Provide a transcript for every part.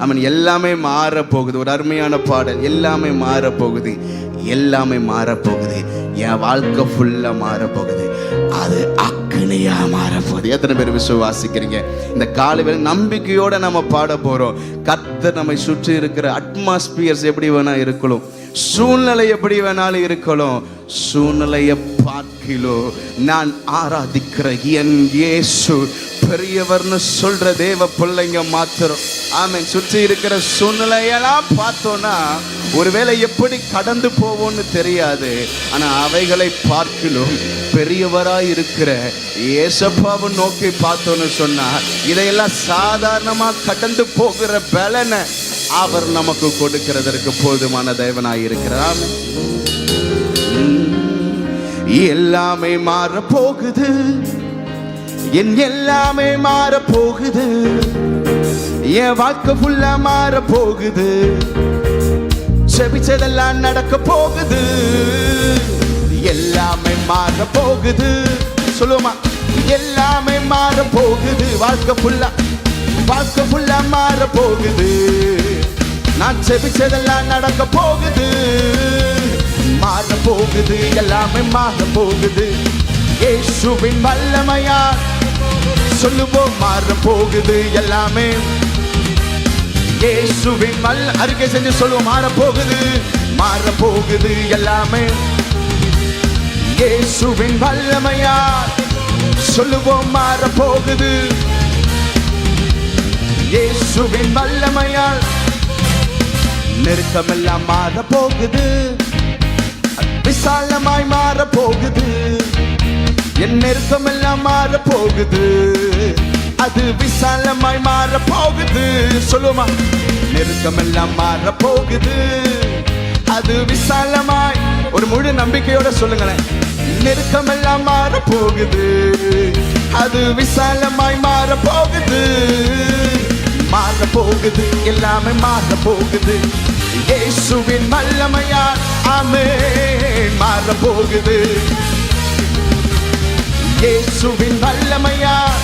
அவன் எல்லாமே மாற போகுது. ஒரு அருமையான பாடல், எல்லாமே மாற போகுது, எல்லாமே மாற போகுது, என் வாழ்க்கை ஃபுல்லா மாற போகுது, அது அக்னியா மாற போகுது. எத்தனை பேர் விசுவாசிக்கிறீங்க? இந்த காலையில நம்பிக்கையோட நம்ம பாட போறோம். கர்த்தர் நம்மை சுற்றி இருக்கிற அட்மாஸ்பியர்ஸ் எப்படி வேணா இருக்கலாம், சூழ்நிலை எப்படி வேணாலும் இருக்கலாம், சூழ்நிலையை பார்க்கிலோ நான் ஆராதிக்கிற என் இயேசு பெரியவர்னு சொல்ற தேவ பிள்ளைங்க மாத்திரம். ஆமென். சுற்றி இருக்கிற சூழ்நிலையெல்லாம் பார்த்தோன்னா ஒருவேளை எப்படி கடந்து போவோம்னு தெரியாது. ஆனா அவைகளை பார்க்கிலும் பெரியவராய் இருக்கிற ஏசப்பாவை நோக்கி பார்த்தோன்னு சொன்னா இதையெல்லாம் சாதாரணமா கடந்து போகிற பலனை அவர் நமக்கு கொடுக்கிறதற்கு போதுமான தேவனாய் இருக்கிறார். எல்லாமே மாற போகுது, என் எல்லாமே மாற போகுது, என் வாழ்க்கை ஃபுல்லா மாற போகுது, செபிச்சதெல்லாம் நடக்க போகுது, எல்லாமே மாற போகுது. சொல்லுமா, எல்லாமே மாற போகுது, வாழ்க்கை ஃபுல்லா மாற போகுது, நான் செபிச்சதெல்லாம் நடக்க போகுது, மாற போகுது, எல்லாமே மாற போகுது, இயேசுவின் வல்லமையால் சொல்லுவோம் மாற போகுது எல்லாமே. இயேசுவின் அறிக்கை செஞ்சு சொல்லுவோம் மாற போகுது எல்லாமே. இயேசுவின் வல்லமையால் சொல்லுவோம் மாற போகுது, இயேசுவின் வல்லமையால் நெருக்கமெல்லாம் மாற போகுது, விசாலமாய் மாற போகுது, என் நெருக்கமெல்லாம் மாற போகுது, அது விசாலமாய் மாற போகுது. சொல்லுமா, நெருக்கமெல்லாம் மாற போகுது, அது விசாலமாய். ஒரு முழு நம்பிக்கையோட சொல்லுங்களேன், நெருக்கமெல்லாம் மாற போகுது, அது விசாலமாய் மாற போகுது, மாற போகுது, எல்லாமே மாற போகுது, இயேசுவின் வல்லமையால். ஆமென். மாற போகுது, இயேசுவின் வல்லமையால்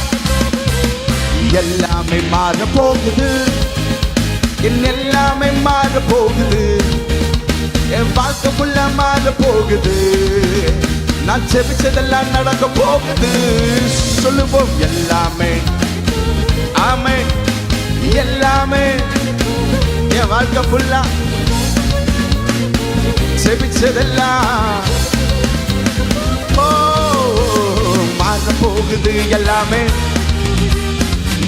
எல்லாமே மாற போகுது, என் எல்லாமே மாற போகுது, என் வாழ்க்கை ஃபுல்லா மாற போகுது, நான் செபிச்சதெல்லாம் நடக்க போகுது. சொல்லுவோம் எல்லாமே. ஆமென். எல்லாமே என் வாழ்க்கை ஃபுல்லா செபிச்சதெல்லாம் மாற போகுது எல்லாமே.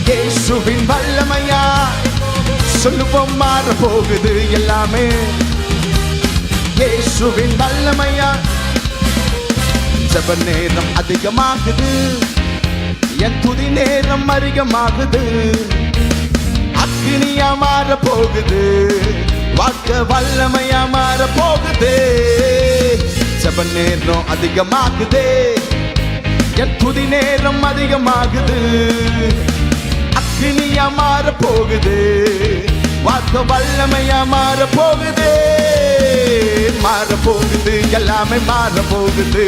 இயேசுவின் வல்லமையா சொல்லுவோம் மாற போகுது எல்லாமே. இயேசுவின் வல்லமையா. ஜெப நேரம் அதிகமாகுது, என் துதி நேரம் அதிகமாகுது, அக்கினியா மாற போகுது, வாழ்க்கை வல்லமையா மாற போகுது. ஜெப நேரம் அதிகமாகுது, என் துதி நேரம் அதிகமாகுது, அக்கினியா மாற போகுது, வாழ்க்கை வல்லமையா மாற போகுது. மாற போகுது, எல்லாமே மாற போகுது,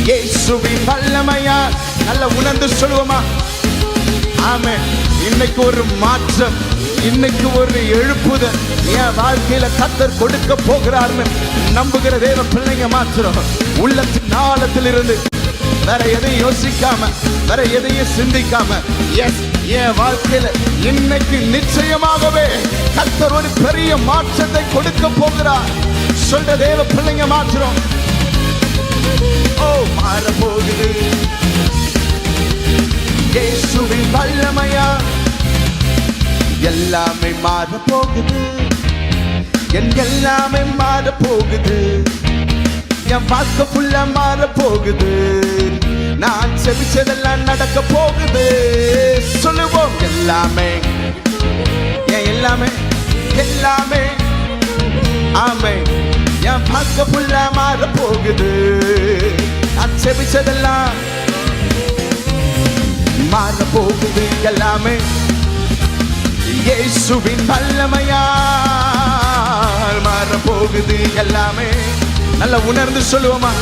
இயேசுவின் வல்லமையா. நல்ல உணர்ந்து சொல்லுவோமா? ஆமென். இன்னைக்கு ஒரு மாற்றம், இன்னைக்கு ஒரு எழுப்புதல் என் வாழ்க்கையில கர்த்தர் கொடுக்க போகிறார்னு நம்புகிற தேவ பிள்ளைங்க மாத்திரம் உள்ளத்தின் ஆழத்தில் இருந்து வேற எதையும் யோசிக்காம, வேற எதையும் சிந்திக்காம, எஸ், என் வாழ்க்கையில இன்னைக்கு நிச்சயமாகவே கர்த்தர் ஒரு பெரிய மாற்றத்தை கொடுக்க போகிறார் சொல்ற தேவ பிள்ளைங்க மாத்திரம். ஓ, மாற போகுது, இயேசுவின் வல்லமையா எல்லாமே மாற போகுது, என் எல்லாமே மாற போகுது, என் வாழ்க்கை ஃபுல்லா மாற போகுது, நான் செபிச்சதெல்லாம் நடக்க போகுது. சொல்லுவோம் எல்லாமே, என் எல்லாமே, எல்லாமே. ஆமென். என் வாழ்க்கை ஃபுல்லா மாற போகுது, நான் செபிச்சதெல்லாம் மாற போகுது எல்லாமே. இயேசுவின் வல்லமையால் மாற போகுது எல்லாமே. நல்ல உணர்ந்து சொல்லுவோமா?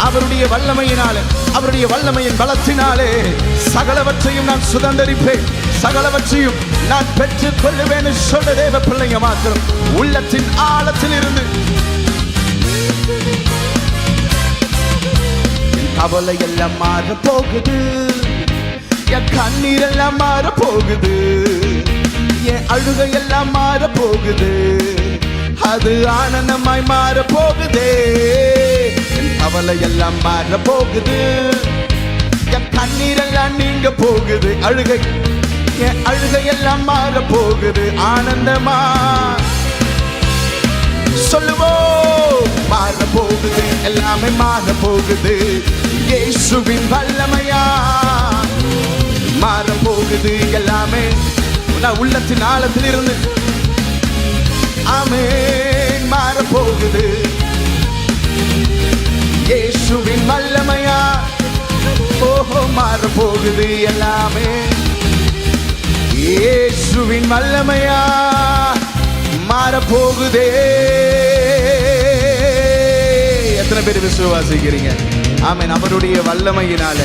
அவருடைய வல்லமையினாலே, அவருடைய வல்லமையின் பலத்தினாலே சகலவற்றையும் நான் சுதந்தரிப்பேன், சகலவற்றையும் நான் பெற்றுக் கொள்ளுவேன் சொல்ல தேவ பிள்ளைங்க மாத்திரம் உள்ளத்தின் ஆழத்தில் இருந்து கவலை எல்லாம் மாற போகுது, என் கண்ணீர் எல்லாம் மாற போகுது, என் அழுகை எல்லாம் மாற போகுது, அது ஆனந்தமாய் மாற போகுதே. என் கவலை எல்லாம் மாற போகுது, என் கண்ணீர் எல்லாம் நீங்க போகுது, என் அழுகை எல்லாம் மாற போகுது, ஆனந்தமா சொல்லுவோம். மாற போகுது, எல்லாமே மாற போகுது, இயேசுவின் வல்லமையா மாற போகுது எல்லாமே. நான் உள்ளத்தின் ஆழத்தில் இருந்து ஆமென் மாற போகுது, இயேசுவின் வல்லமையா ஓஹோ மாற போகுது எல்லாமே, இயேசுவின் வல்லமையா மாற போகுதே. எத்தனை பேர் விசுவாசிக்கிறீங்க? ஆமென். அவருடைய வல்லமையினால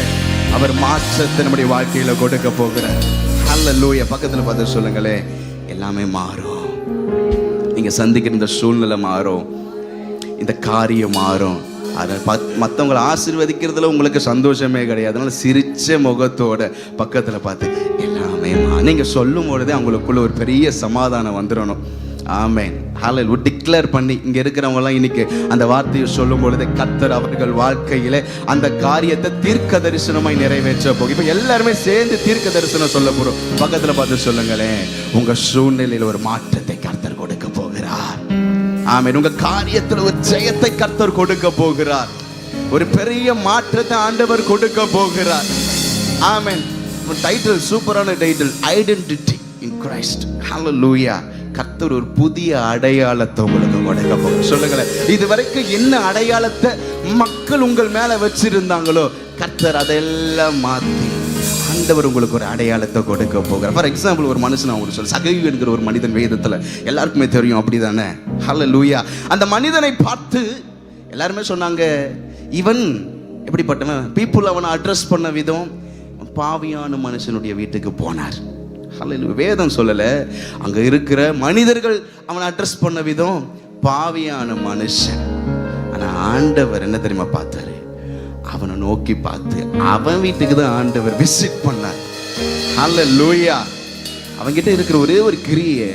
அவர் மாற்றத்தை நம்முடைய வாழ்க்கையில கொடுக்க போகிறார். ஹல்லேலூயா. பக்கத்துல பார்த்து சொல்லுங்களே, எல்லாமே மாறும். நீங்க சந்திக்கிற இந்த சூழ்நிலை மாறும், இந்த காரியம் மாறும். அதை மற்றவங்களை ஆசீர்வதிக்கிறதுல உங்களுக்கு சந்தோஷமே கிடையாது. அதனால சிரிச்ச முகத்தோட பக்கத்துல பார்த்து எல்லாமே நீங்க சொல்லும் பொழுதே அவங்களுக்குள்ள ஒரு பெரிய சமாதானம் வந்துடணும். ஆமென். ஹல்லேலூயா. டிக்ளேர் பண்ணி இங்க இருக்கிறவங்கலாம் இன்னைக்கு அந்த வார்த்தையை சொல்லும் பொழுது கர்த்தர் அவர்கள் வாழ்க்கையில அந்த காரியத்தை தீர்க்க தரிசனமாய் நிறைவேற்ற போகும். இப்ப எல்லாருமே சேர்ந்து தீர்க்க தரிசனம் சொல்ல போறோம். பக்கத்துல பார்த்து சொல்லுங்களேன், உங்க சூழ்நிலையில ஒரு மாற்றத்தை கர்த்தர் கொடுக்க போகிறார். ஆமென். உங்க காரியத்துல ஒரு ஜெயத்தை கர்த்தர் கொடுக்க போகிறார். ஒரு பெரிய மாற்றத்தை ஆண்டவர் கொடுக்க போகிறார். ஆமென். டைட்டில் சூப்பரான டைட்டில், ஐடென்டிட்டி இன் கிரைஸ்ட். ஹல்லேலூயா. கர்த்தர் ஒரு புதிய அடையாளத்தை உங்களுக்கு கொடுக்க போகிறார். சொல்லுங்களேன், இதுவரைக்கும் என்ன அடையாளத்தை மக்கள் உங்கள் மேல வச்சிருந்தாங்களோ கர்த்தர் அதெல்லாம் மாத்தி ஆண்டவர் உங்களுக்கு ஒரு அடையாளத்தை கொடுக்க போகிறார். ஃபார் எக்ஸாம்பிள், ஒரு மனுஷன் உங்களுக்கு சொல்ல, சகையு என்கிற ஒரு மனிதன் வேதத்துல எல்லாருக்குமே தெரியும், அப்படிதானே? ஹல்லேலூயா. அந்த மனிதனை பார்த்து எல்லாருமே சொன்னாங்க, இவன் எப்படிப்பட்டவன்? பீப்புள் அவனை அட்ரஸ் பண்ண விதம், பாவியான மனுஷனுடைய வீட்டுக்கு போனார். ஹல்லேலூயா. வேதம் சொல்லல, அங்க இருக்கிற மனிதர்கள் அவனை அட்ரஸ் பண்ண விதம் பாவியான மனுஷன். ஆனா ஆண்டவர் என்ன தெரியுமா பார்த்தாரு? அவனை நோக்கி பார்த்து அவன் வீட்டுக்கு தான் ஆண்டவர் விசிட் பண்ணார். ஹல்லேலூயா. அவன்கிட்ட இருக்கிற ஒரே ஒரு கிரியை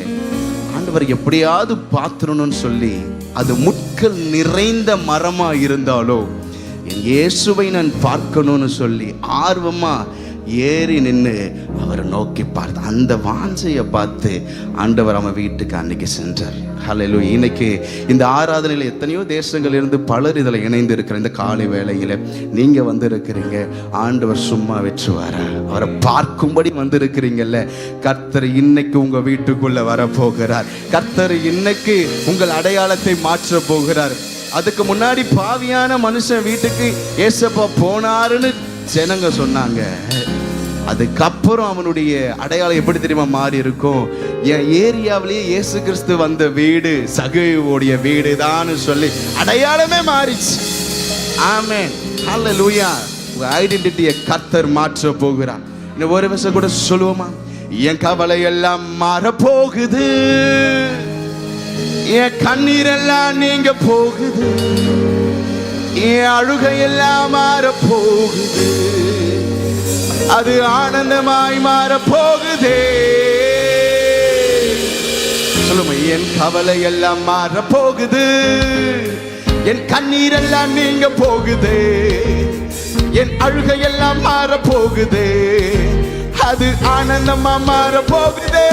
ஆண்டவர் எப்படியாவது பார்த்துடணும்னு சொல்லி, அது முட்கள் நிறைந்த மரமா இருந்தாலோ என் இயேசுவை நான் பார்க்கணும்னு சொல்லி ஆர்வமா ஏறி நின்று அவரை நோக்கி பார்த்து அந்த வாஞ்சையை பார்த்து ஆண்டவர் அவன் வீட்டுக்கு அன்னைக்கு சென்றார். ஹல்லேலூயா. இன்னைக்கு இந்த ஆராதனையில் எத்தனையோ தேசங்கள் இருந்து பலர் இதில் இணைந்து இருக்கிற இந்த காலை வேளையில் நீங்க வந்திருக்கிறீங்க. ஆண்டவர் சும்மா வச்சுவார, அவரை பார்க்கும்படி வந்திருக்கிறீங்கல்ல. கர்த்தர் இன்னைக்கு உங்க வீட்டுக்குள்ள வரப்போகிறார். கர்த்தர் இன்னைக்கு உங்கள் அடையாளத்தை மாற்ற போகிறார். அதுக்கு முன்னாடி பாவியான மனுஷன் வீட்டுக்கு ஏசப்பா போனாருன்னு ஜனங்க சொன்னாங்க. அதுக்கப்புறம் அவனுடைய அடையாளம் எப்படி தெரியுமா மாறி இருக்கும்? என் ஏரியாவிலேயே இயேசு கிறிஸ்து வந்த வீடு சகையுடைய வீடு தான் சொல்லி அடையாளமே மாறிச்சு. ஆமென். ஹல்லேலூயா. உங்க ஐடென்டிட்டியை கர்த்தர் மாற்ற போகிறார். இன்னும் ஒரு வருஷம் கூட சொல்லுவோமா? என் கவலை எல்லாம் மாற போகுது, என் கண்ணீர் எல்லாம் நீங்க போகுது, என் அழுகை எல்லாம் மாற போகுது, அது ஆனந்தமாய் மாற போகுதே. சொல்லுங்க, என் கவலை எல்லாம் மாற போகுது, என் கண்ணீர் எல்லாம் நீங்க போகுது, என் அழுகை எல்லாம் மாற போகுது, அது ஆனந்தமா மாற போகுதே.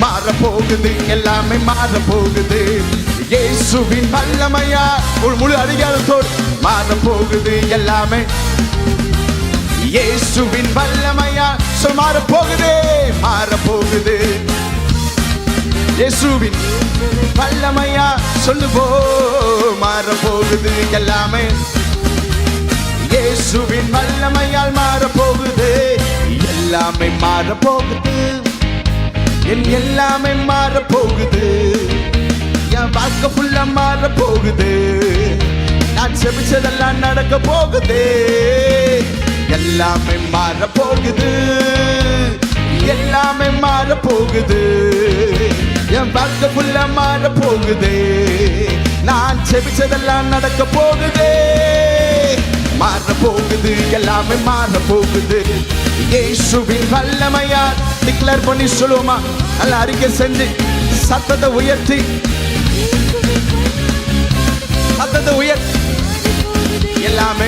மாற போகுது, எல்லாமே மாற போகுது, இயேசுவின் வல்லமையா ஒரு முழு அதிகாரத்தோடு மாற போகுது எல்லாமே. இயேசுவின் வல்லமையா சொல் மாற போகுதே, மாற போகுது. இயேசுவின் வல்லமையா சொல்லுவோ மாற போகுது எல்லாமே. இயேசுவின் வல்லமையால் மாற போகுது, எல்லாமே மாற போகுது, என் எல்லாமே மாற போகுது. என் வாழ்க்கை ஃபுல்லா மாற போகுது. நான் செபிச்சதெல்லாம் நடக்க போகுது. எல்லாமே மாற போகுது. எல்லாமே மாற போகுது. என் வாழ்க்கை ஃபுல்லா மாற போகுது. நான் செபிச்சதெல்லாம் நடக்க போகுது. மாற போகுது. எல்லாமே மாற போகுது. இயேசுவின் வல்லமையால் டிக்ளேர் பண்ணி சொல்லுவோமா? நல்ல அறிக்கை செஞ்சு சத்தத்தை உயர்த்தி சத்தத்தை உயர்த்தி எல்லாமே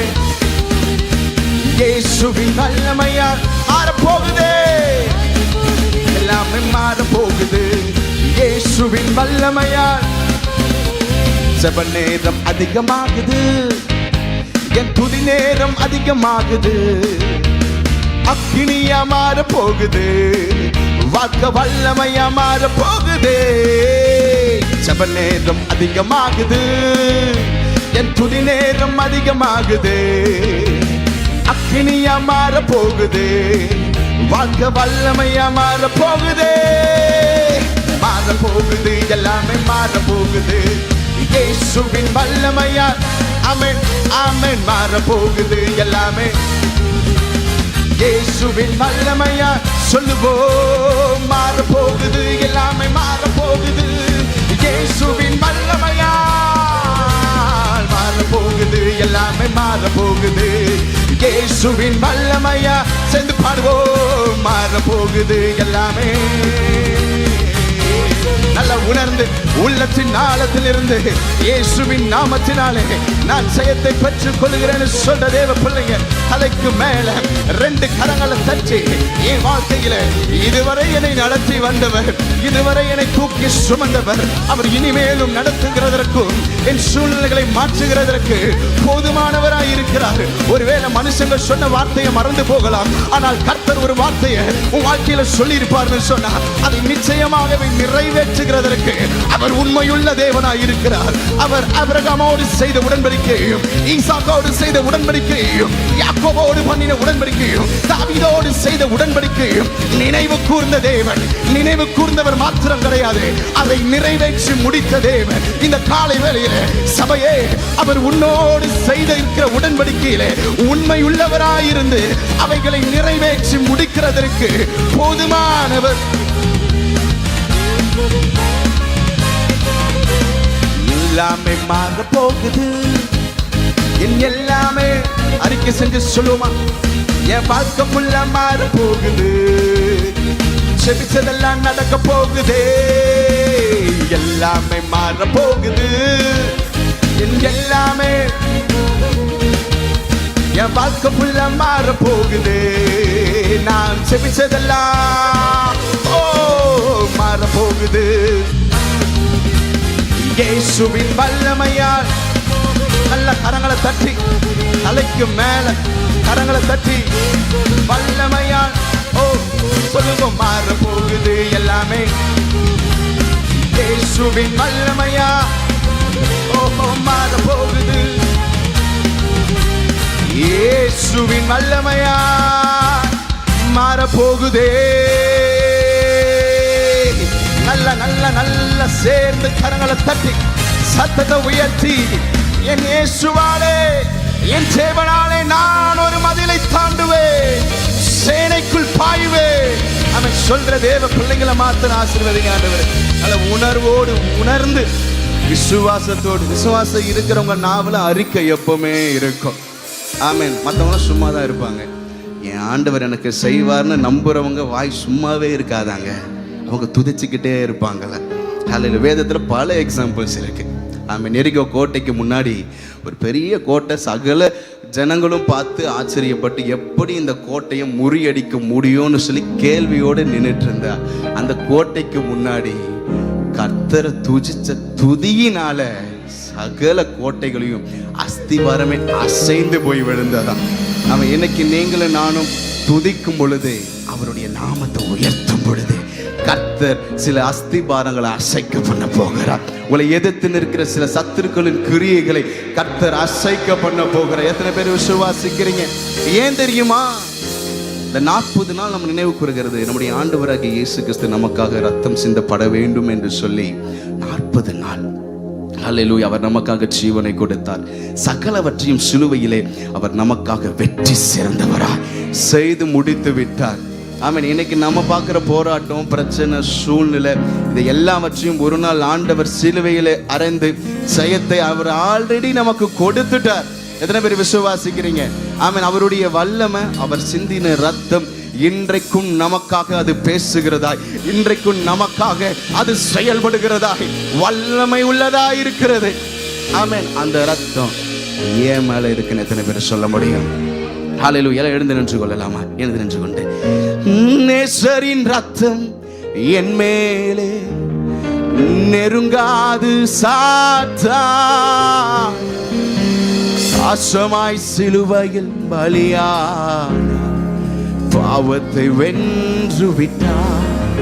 இயேசுவின் வல்லமையால் மாற போகுது. எல்லாமே மாற போகுது. இயேசுவின் வல்லமையால் ஜெப நேரம் அதிகமாகுது. என் துதி நேரம் அதிகமாகுது. அக்கினியா மாற போகுது. வாக்க வல்லமையா மாற போகுது. ஜெப நேரம் அதிகமாகுது. என் துதி நேரம் அதிகமாகுது. அக்கினியா மாற போகுது. வாக்க வல்லமையா மாற போகுது. மாற போகுது. எல்லாமே மாற போகுது. இயேசுவின் வல்லமையா ஆமென் ஆமென் மாற போகுது. எல்லாமே இயேசுவின் வல்லமையா சொல்லுவோம். மாற போகுது. எல்லாமே மாற போகுது. இயேசுவின் வல்லமையா மாற போகுது. எல்லாமே மாற போகுது. இயேசுவின் வல்லமையா சேர்ந்து பாடுவோம். மாற போகுது. எல்லாமே நல்ல உணர்ந்து உள்ளத்தின் ஆழத்தில் இருந்து இயேசுவின் நாமத்தினாலே நான் ஜெயத்தை பெற்றுக் கொள்கிறேன்னு சொல்ற தேவ பிள்ளைங்க தலைக்கு மேல 2 கரங்களை தட்டி என் வாழ்க்கையில இதுவரை என்னை நடத்தி வந்தவர், இதுவரை என்னை தூக்கி சுமந்தவர், அவர் இனிமேலும் நடத்துகிறதற்கும் என் சூழ்நிலைகளை மாற்றுகிறதற்கு போதுமானவராய் இருக்கிறார். ஒருவேளை மனுஷங்க சொன்ன வார்த்தையை மறந்து போகலாம். ஆனால் கர்த்தர் ஒரு வார்த்தையை உன் வாழ்க்கையில சொல்லி இருப்பார்னு சொன்னா அதை நிச்சயமாகவே நிறைவேற்றுகிறதற்கு அவர் உண்மையுள்ள தேவனாய் இருக்கிறார். அவர் ஆபிரகாமோடு செய்த உடன்படிக்கையையும் ஈசாக்கோடு செய்த உடன்படிக்கையையும் யாக்கோபோடு பண்ணின உடன்படிக்கையும் தாவீதோடு செய்த உடன்படிக்கையும் நினைவு கூர்ந்த தேவன். நினைவு கூர்ந்தவர் மாத்திரம் கிடையாது, அதை நிறைவேற்றி முடித்த தேவன். இந்த காலை வேளையிலே சபையே, அவர் உன்னோடு செய்த இருக்கிற உடன்படிக்கையிலே உண்மையுள்ளவராயிருந்து அவைகளை நிறைவேற்றி முடிக்கிறதற்கு போதுமானவர். எல்லாமே மாற போகுது. என் எல்லாமே அறிக்கை செஞ்சு சொல்லுமா? என் வாழ்க்கை ஃபுல்லா மாற போகுது. செபிச்சதெல்லாம் நடக்க போகுது. எல்லாமே மாற போகுது. என் எல்லாமே என் வாழ்க்கை ஃபுல்லா மாற போகுது. நான் செபிச்சதெல்லாம் மாற போகுது. இயேசுவின் வல்லமையால் நல்ல கரங்களை தட்டி தலைக்கு மேல கரங்களை தட்டி வல்லமையால் சொல்லுங்க மாற போகுது. எல்லாமே இயேசுவின் வல்லமையா மாற போகுது. இயேசுவின் வல்லமையா மாற போகுதே. நல்ல நல்ல நல்ல சேர்ந்து கரங்களை தட்டி சத்தத்தை உயர்த்தி என் இயேசுவாலே என் தேவனாலே நான் ஒரு மதிலை தாண்டுவேன், சேனைக்குள் பாயுவேன். அவன் சொல்ற தேவ பிள்ளைங்களை மாத்திரம் ஆசீர்வதிங்க ஆண்டவரே. நல்ல உணர்வோடு உணர்ந்து விசுவாசத்தோடு, விசுவாசம் இருக்கிறவங்க நாவல அறிக்கை எப்பவுமே இருக்கும். ஆமென். மற்றவங்க சும்மா தான் இருப்பாங்க. என் ஆண்டவர் எனக்கு செய்வார்னு நம்புறவங்க வாய் சும்மாவே இருக்காதாங்க, அவங்க துதிச்சுக்கிட்டே இருப்பாங்கல்ல. அதில் வேதத்தில் பல எக்ஸாம்பிள்ஸ் இருக்கு. ஆமென். எரிகோ கோட்டைக்கு முன்னாடி ஒரு பெரிய கோட்டை, சகல ஜனங்களும் பார்த்து ஆச்சரியப்பட்டு எப்படி இந்த கோட்டையை முறியடிக்க முடியும்னு சொல்லி கேள்வியோடு நின்றுட்டு இருந்தா. அந்த கோட்டைக்கு முன்னாடி கர்த்தரை துதிச்ச துதியினால சகல கோட்டைகளையும் அஸ்திவாரமே அசைந்து போய் விழுந்ததான். அவன் இன்னைக்கு நீங்களும் நானும் துதிக்கும் பொழுது, அவருடைய நாமத்தை உயர்த்தும் பொழுது கர்த்தர் சில அஸ்திபாரங்களை அசைக்க பண்ண போகிறார். உங்களை எதிர்த்து நிற்கிற சில சத்துருக்களின் கிரியைகளை கர்த்தர் அசைக்க பண்ண போகிறார். எத்தனை பேர் விசுவாசிக்கிறீங்க? ஏன் தெரியுமா? இந்த 40 நாள் நம்ம நினைவு கூறுகிறது, நம்முடைய ஆண்டவராகிய இயேசு கிறிஸ்து நமக்காக ரத்தம் சிந்தப்பட வேண்டும் என்று சொல்லி 40 நாள் ஹல்லேலூயா. அவர் நமக்காக ஜீவனை கொடுத்தார். சகலவற்றையும் சிலுவையிலே அவர் நமக்காக வெற்றி சிறந்தவராய் செய்து முடித்து விட்டார். ஆமென். இன்னைக்கு நம்ம பார்க்குற போராட்டம், பிரச்சனை, சூழ்நிலை, இது எல்லாவற்றையும் ஒரு நாள் ஆண்டவர் சிலுவையிலே அறைந்து ஜெயத்தை அவர் ஆல்ரெடி நமக்கு கொடுத்துட்டார். எத்தனை பேர் விசுவாசிக்கிறீங்க? ஆமென். அவருடைய வல்லமை, அவர் சிந்தின ரத்தம் இன்றைக்கும் நமக்காக அது பேசுகிறதாய், இன்றைக்கும் நமக்காக அது செயல்படுகிறதாய், வல்லமை உள்ளதாய் இருக்கிறது. ஆமென். அந்த ரத்தம் ஏன் மேல இருக்குன்னு எத்தனை பேர் சொல்ல முடியும்? ஹல்லேலூயா. எழுந்து நின்று கொள்ளலாமா? எழுந்து நின்று கொண்டு, நேசரின் ரத்தம் என் மேலே நெருங்காது சாத்தான், பாசமாய் சிலுவையில் பலியான பாவத்தை வென்று விட்டார்.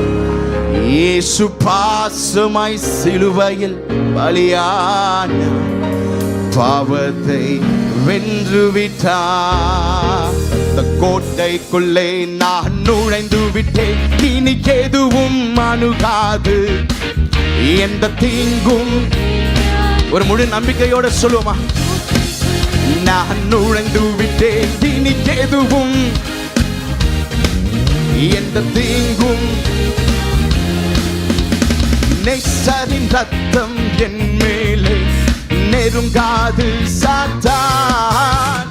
இயேசு பாசமாய் சிலுவையில் பலியான பாவத்தை வென்று விட்டார். இந்த கோட்டைக்குள்ளே நான் நுழைந்து விட்டேன், இனி எதுவும் அணுகாது, எந்த தீங்கும். ஒரு முழு நம்பிக்கையோட சொல்லுவோமா? நான் நுழைந்து விட்டேன், இனி எதுவும் எந்த தீங்கும். நேசரின் ரத்தம் என் மேலே நெருங்காது சாத்தான்,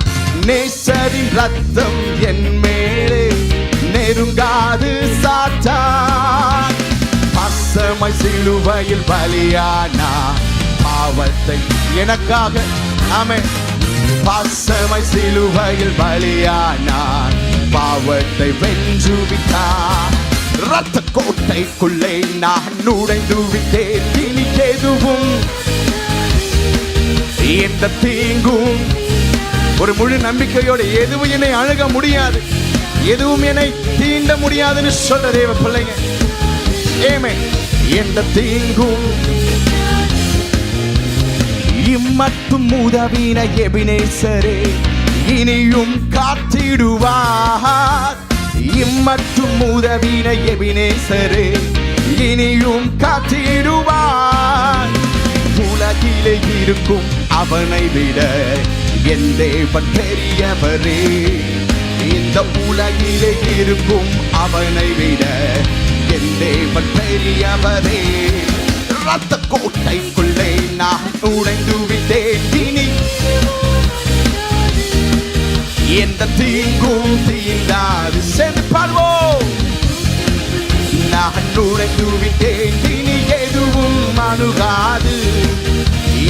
நேசரின் ரத்தம் என் மேலே நெருங்காது சாத்தான், பாசமாய் சிலுவையில் பலியானா பாவத்தை எனக்காக. ஆமென். பாசமாய் சிலுவையில் பலியானார், பாவத்தை வென்று விட்டார். ரத்த கோட்டைக்குள்ளே நான் நுழைந்து விட்டேன், இனி எதுவும் எந்த தீங்கும். ஒரு முழு நம்பிக்கையோட எதுவும் என்னை அணுக முடியாது, எதுவும் என்னை தீண்ட முடியாதுன்னு சொல்ற தேவ பிள்ளைங்க. ஏமே எந்த தீங்கும். இம்மட்டும் உதவின எபினேசரே இனியும் காத்திடுவார், இம்மட்டும் உதவின எபினேசரே இனியும் காத்திடுவார். உலகிலே இருக்கும் அவனை விட என் தேவன் பெரியவரே, இந்த உலகிலே இருக்கும் அவனை விட என் தேவன் பெரியவரே. ரத்த கோட்டைக்குள்ளே நான் நுழைந்து விட்டேன், இனி எந்த தீங்கும் தீண்டாது. சேர்ந்து பாடுவோம். நான் நுழைந்து விட்டேன், இனி எதுவும் அணுகாது,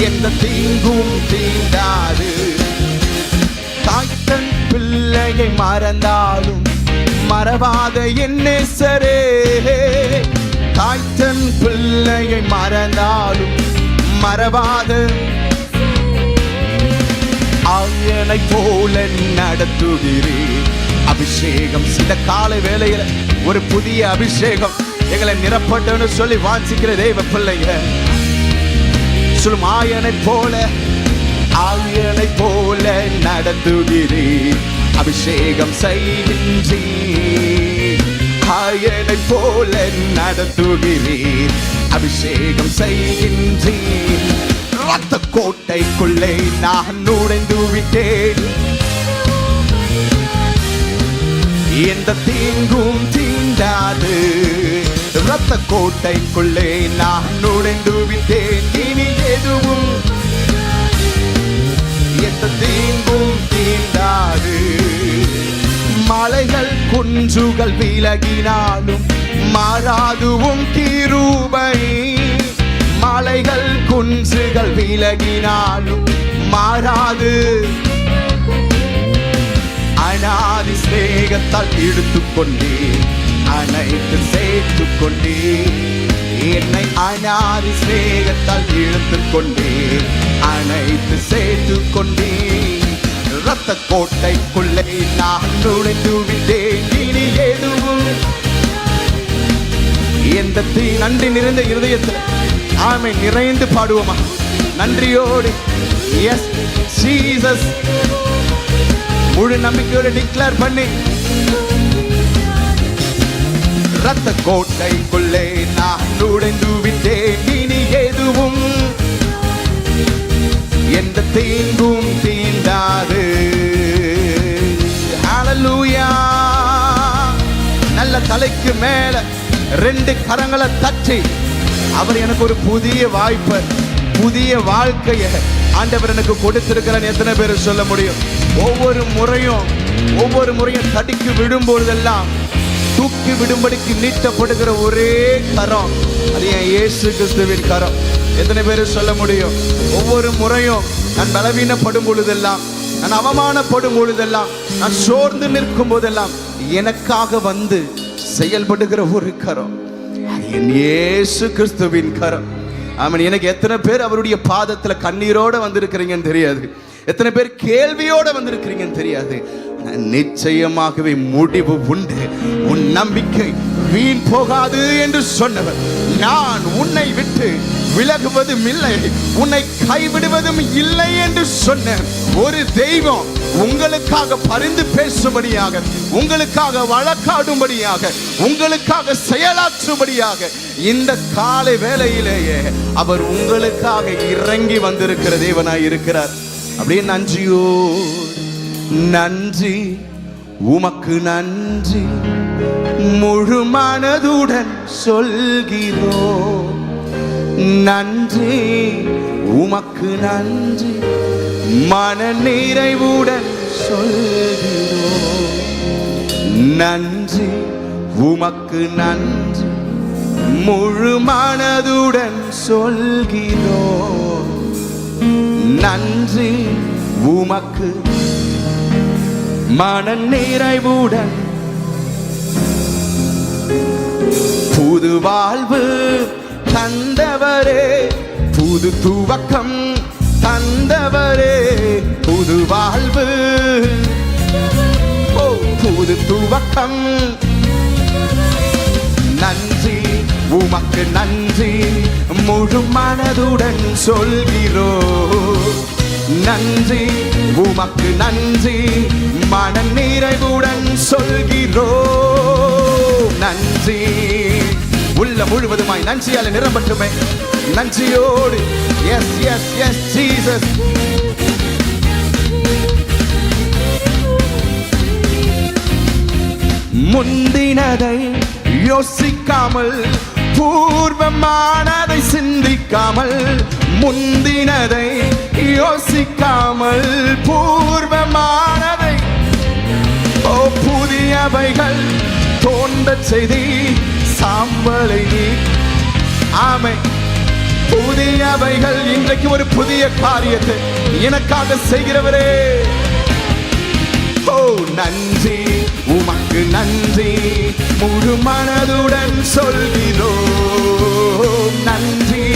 எந்த தீங்கும் தீண்டாது. தாய்த்தன் பிள்ளையை மறந்தாலும் மறவாத என் நேசரே, தாய்த்தன் பிள்ளையை மறந்தாலும் மறவாத ஆயனை போல நடத்துகிறேன். அபிஷேகம் இந்த காலை வேளையில ஒரு புதிய அபிஷேகம் எங்களை நிரப்பட்டன்னு சொல்லி வாஞ்சிக்கிற தேவ பிள்ளைங்க சொல்லும். ஆயனை போல, ஆயனை போல நடத்துகிறேன், அபிஷேகம் செய்கின்றேன். ஆயனை போல நடத்துகிறேன், அபிஷேகம் செய்கின்றேன். ரத்த கோட்டைக்குள்ளே நான் நுழைந்து விட்டேன், எந்த தீங்கும் தீண்டாது. ரத்த கோட்டைக்குள்ளே நான் நுழைந்து விட்டேன், இனி எதுவும் எந்த தீங்கும் தீண்டாது. மலைகள் குன்றுகள் விலகினாலும் மாறாதுவும் கிருபை, மலைகள் குன்றுகள் விலகினாலும் மாறாது. அநாதி சிநேகத்தால் இழுத்துக்கொண்டே அனைத்து சேர்த்துக்கொண்டே, என்னை அநாதி சிநேகத்தால் இழுத்துக்கொண்டே அனைத்து சேர்த்துக்கொண்டே. ரத்த கோட்டைக்குள்ளே நான் நுழைந்து விட்டேன், இனி எதுவும் எந்த நன்றி நிறைந்த இருதயத்தில் ஆமென் நிறைந்து பாடுவோமா? நன்றியோடு எஸ் ஜீசஸ் முழு நம்பிக்கையோடு டிக்ளேர் பண்ணி. ரத்த கோட்டைக்குள்ளே நான் நுழைந்து விட்டேன், இனி எதுவும் தீங்கும் தீண்டாது. ஹல்லேலூயா. நல்ல தலைக்கு மேல 2 கரங்களை தட்டி அவர் எனக்கு ஒரு புதிய வாய்ப்பை, புதிய வாழ்க்கையை ஆண்டவர் எனக்கு கொடுத்திருக்கிறார். எத்தனை பேர் சொல்ல முடியும்? ஒவ்வொரு முறையும் தடிக்கு விடும்போதெல்லாம் தூக்கி விடும்படிக்கு நீட்டப்படுகிற ஒரே கரம், அது என் இயேசு கிறிஸ்துவின் கரம். எத்தனை பேர் சொல்ல முடியும்? ஒவ்வொரு முறையும் நான் பலவீனப்படும் பொழுதெல்லாம், நான் அவமானப்படும் பொழுதெல்லாம், நான் சோர்ந்து நிற்கும் போதெல்லாம் எனக்காக வந்து செயல்படுகிற ஒரு கரம், அது என் இயேசு கிறிஸ்துவின் கரம். ஆமென். எனக்கு எத்தனை பேர் அவருடைய பாதத்துல கண்ணீரோட வந்திருக்கிறீங்கன்னு தெரியாது, எத்தனை பேர் கேள்வியோட வந்திருக்கிறீங்கன்னு தெரியாது. நிச்சயமாகவே முடிவு உண்டு. உன் நம்பிக்கை வீண் போகாது என்று சொன்னவர், நான் உன்னை விட்டு விலகுவதும் இல்லை, உன்னை கைவிடுவதும் இல்லை என்று சொன்ன ஒரு தெய்வம் உங்களுக்காக பரிந்து பேசும்படியாக, உங்களுக்காக வழக்காடும்படியாக, உங்களுக்காக செயலாற்றும்படியாக இந்த காலை வேளையிலேயே அவர் உங்களுக்காக இறங்கி வந்திருக்கிற தேவனாய் இருக்கிறார். அப்படியே நன்றி, உமக்கு நன்றி, முழு மனதுடன் சொல்கிறோம். நன்றி, உமக்கு நன்றி, மன நிறைவுடன் சொல்கிறோம். நன்றி, உமக்கு நன்றி, முழு மனதுடன் சொல்கிறோம். நன்றி, உமக்கு மன நிறைவுடன். புது வாழ்வு தந்தவரே, புது துவக்கம் தந்தவரே, புது வாழ்வு, ஓ புது துவக்கம். நன்றி, உமக்கு நன்றி, முழு மனதுடன் சொல்கிறோம். நன்றி, உமக்கு நன்றி, மன நிறைவுடன் சொல்கிறோம். நன்றி, உள்ள முழுவதுமாய் நன்றியால் நிரம்பட்டுமே. நன்றியோடு எஸ் எஸ் எஸ் ஜீசஸ். முந்தினதை யோசிக்காமல், பூர்வமானதை சிந்திக்காமல், முந்தினதை யோசிக்காமல், பூர்வமானதை, ஓ புதியவைகள் தோன்ற செய்தி சாம்பலை. ஆமை, புதியவைகள். இன்றைக்கு ஒரு புதிய காரியத்தை எனக்காக செய்கிறவரே, ஓ நன்றி, உமக்கு நன்றி, முழு மனதுடன் சொல்கிறோம். நன்றி,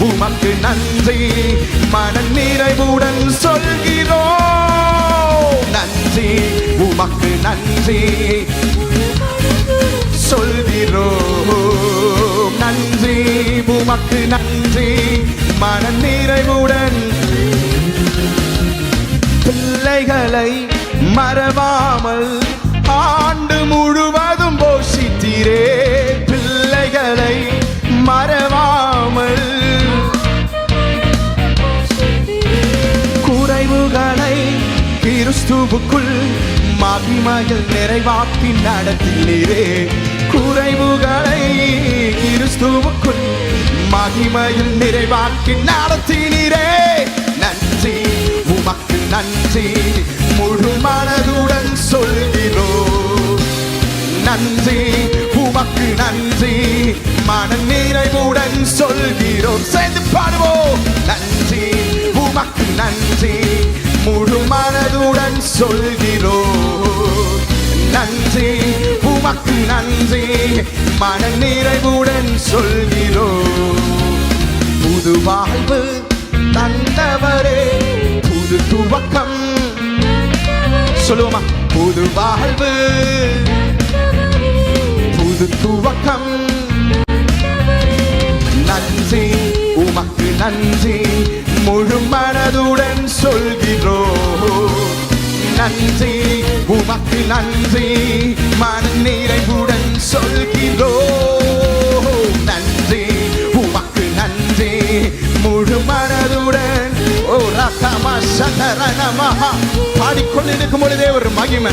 உமக்கு நன்றி, மன நிறைவுடன் சொல்கிறோம். நன்றி, உமக்கு நன்றி சொல்கிறோம். நன்றி, உமக்கு நன்றி, மன நிறைவுடன். பிள்ளைகளை மறவாமல் ஆண்டு முழுவதும் போஷித்தீரே. பிள்ளைகளை மறவாமல் குறைவுகளை கிறிஸ்துவுக்குள் மகிமையில் நிறைவாக்கி நடத்தினீரே. குறைவுகளை கிறிஸ்துவுக்குள் மகிமையில் நிறைவாக்கி நடத்தினீரே. நன்றி, உமக்கு நன்றி, முழு மனதுடன் சொல்கிறோம். நன்றி, உமக்கு நன்றி, மன நிறைவுடன் சொல்கிறோம். சேர்ந்து பாடுவோம். நன்றி, உமக்கு நன்றி, முழு மனதுடன் சொல்கிறோம். நன்றி, உமக்கு நன்றி, மன நிறைவுடன் சொல்கிறோம். புது வாழ்வு தந்தவரே, புது துவக்கம். சொல்லுவோமா? புது வாழ்வு, புது துவக்கம். நன்றி, உமக்கு நன்றி, முழு மனதுடன் சொல்கிறோம். நன்றி, உமக்கு நன்றி, மன நிறைவுடன் சொல்கிறோம். நன்றி, உமக்கு நன்றி, முழு மனதுடன். ஓ ரகமாஸ் பாடிக்கொண்டிருக்கும் பொழுதே ஒரு மகிமை.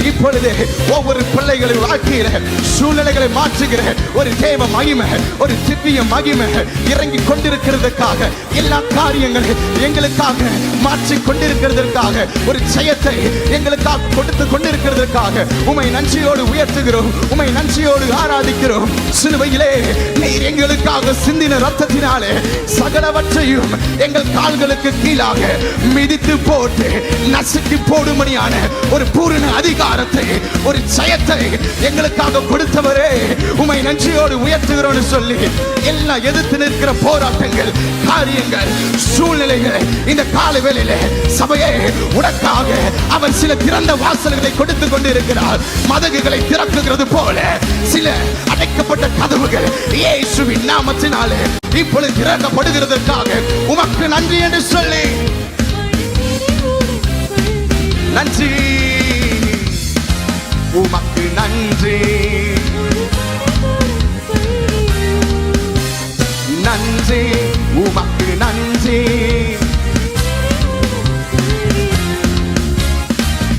இப்பொழுதே ஒவ்வொரு பிள்ளைகளின் வாழ்க்கையில சூழ்நிலைகளை மாற்றுகிற ஒரு தேவ மகிமை, ஒரு திவ்ய மகிமை இறங்கி கொண்டிருக்கிறதுக்காக, எல்லா காரியங்களை எங்களுக்காக மாற்றி கொண்டிருக்கிறதற்காக, ஒரு ஜெயத்தை எங்களுக்காக கொடுத்து கொண்டிருக்கிறதுக்காக உம்மை நன்றியோடு உயர்த்துகிறோம், உம்மை நன்றியோடு ஆராதிக்கிறோம். சிலுவையிலே நீர் எங்களுக்காக சிந்தின ரத்தத்தினாலே சகலவற்றையும் எங்கள் கால்களுக்கு கீழாக மிதித்து போட்டு நசுக்கி போடும்படியான ஒரு பூரண அதிகாரத்தை, ஒரு ஜெயத்தை எங்களுக்காக கொடுத்தவரே உம்மை நன்றியோடு உயர்த்துகிறோம் சொல்லி எல்லா எதிர்த்து நிற்கிற போராட்டங்கள், காரியங்கள், சூழ்நிலைகளை இந்த கால வேளையிலே சபையே உனக்காக அவர் சில திறந்த வாசல்களை கொடுத்து கொண்டிருக்கிறார். மதகுகளை திறக்குகிறது போல சில அடைக்கப்பட்ட கதவுகள் இயேசுவின் நாமத்தினாலே இப்பொழுது திறக்கப்படுகிறதற்காக உமக்கு நன்றி என்று சொல்லி நன்றி, உமக்கு நன்றி, நன்றி, உமக்கு நன்றி.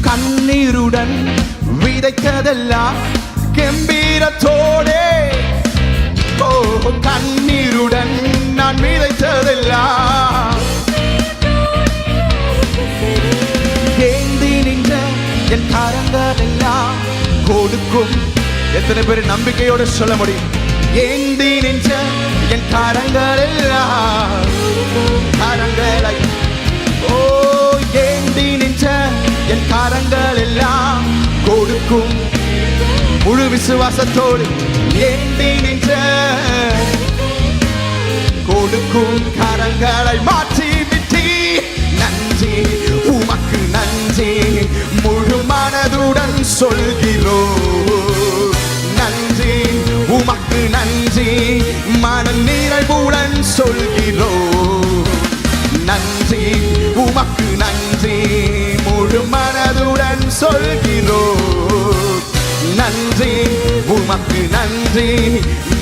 கண்ணீருடன் விதைத்ததெல்லாம் கம்பீரத்தோடே, ஓ கண்ணீருடன் நான் விதைத்ததெல்லாம் ஏந்தி நின்ற என் கரங்கள் எல்லாம் கொடுக்கும். எத்தனை பேர் நம்பிக்கையோடு சொல்ல முடியும்? ஏந்தி நின்ற என் கரங்கள் எல்லாம், கரங்களை ஓ ஏந்தி நின்ற என் கரங்கள் எல்லாம் கொடுக்கும். முழு விசுவாசத்தோடு ஏந்தி நின்ற கொடுக்கும் கரங்களை மாற்றி விட்டி. நன்றி, உமக்கு நன்றி, முழு மனதுடன் சொல்கிறோம். நன்றி, உமக்கு நன்றி, மன நிறைவுடன் சொல்கிறோம். நன்றி, உமக்கு நன்றி, முழு மனதுடன் சொல்கிறோம். நன்றி, உமக்கு நன்றி,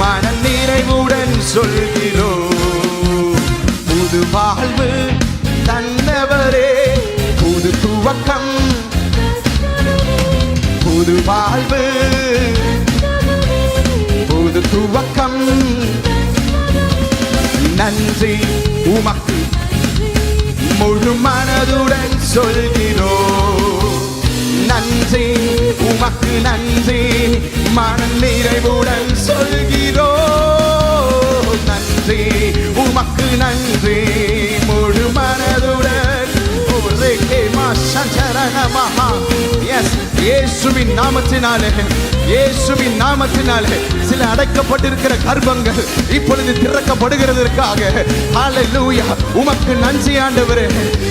மன நிறைவுடன் சொல்கிறோம். புது வாழ்வு தந்தவரே, புது துவக்கம், புது வாழ்வு, புது துவக்கம். நன்றி, உமக்கு முழு மனதுடன் சொல்கிறோம். நன்றி, உமக்கு நன்றி, மன நிறைவுடன் சொல்கிறோம். நன்றி, உமக்கு நன்றி, முழு மனதுடன். இயேசுவின் நாமத்தினாலே, இயேசுவின் நாமத்தினாலே சில அடைக்கப்பட்டிருக்கிற கர்ப்பங்கள் இப்பொழுது திறக்கப்படுகிறதற்காக ஹல்லேலூயா, உமக்கு நன்றி ஆண்டவரே.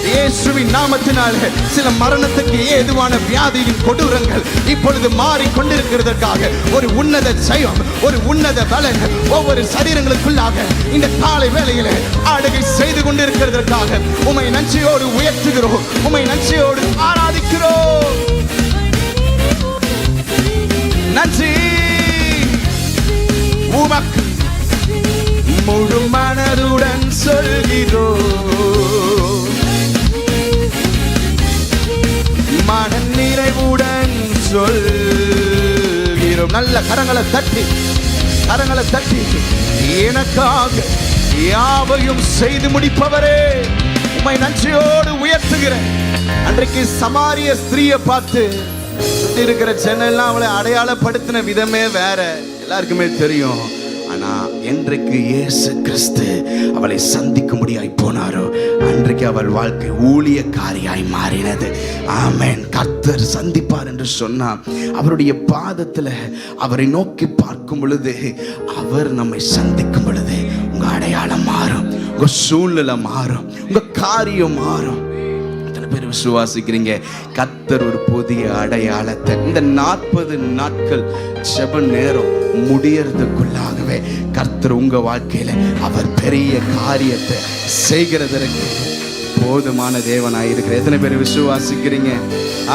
இயேசுவின் நாமத்தினாலே சில மரணத்துக்கு ஏதுவான வியாதியின் கொடூரங்கள் இப்பொழுது மாறிக்கொண்டிருக்கிறதற்காக ஒரு உன்னத ஜெயம், ஒரு உன்னத பலன் ஒவ்வொரு சரீரங்களுக்குள்ளாக இந்த காலை வேளையிலே ஆளுகை செய்து கொண்டிருக்கிறதற்காக உம்மை நன்றியோடு உயர்த்துகிறோம், உம்மை நன்றியோடு ஆராதிக்கிறோம். நன்றி, உமக்கு முழு மனதுடன் சொல்கிறோம். மன நிறைவுடன் சொல்கிறோம். நல்ல கரங்களை தட்டி, கரங்களை தட்டி, எனக்காக யாவையும் செய்து முடிப்பவரே உம்மை நன்றியோடு உயர்த்துகிறேன். அன்றைக்கு சமாரிய ஸ்திரீயை பார்த்து சுத்தி இருக்கிற ஜனெல்லாம் அவளை அடையாளப்படுத்தின விதமே வேற, எல்லாருக்குமே தெரியும். ஆனா என்றைக்கு இயேசு கிறிஸ்து அவளை சந்திக்கும்படியாய் போனாரோ அன்றைக்கு அவள் வாழ்க்கை ஊழியக்காரியாய் மாறினது. ஆமென். கர்த்தர் சந்திப்பார் என்று சொன்னார். அவருடைய பாதத்துல அவரை நோக்கி பார்க்கும் பொழுது, அவர் நம்மை சந்திக்கும் பொழுது உங்க அடையாளம் மாறும், உங்க சூழ்நிலை மாறும், உங்க காரியம் மாறும். விசுவாசிக்கிறீங்க? கர்த்தர் ஒரு புதிய அடையாளத்தை இந்த 40 நாட்கள் ஜெப நேரம் முடியறதுக்குள்ளாகவே கர்த்தர் உங்க வாழ்க்கையில அவர் பெரிய காரியத்தை செய்கிறதற்கு போதுமான தேவனாயிருக்கிற எத்தனை பேர் விசுவாசிக்கிறீங்க?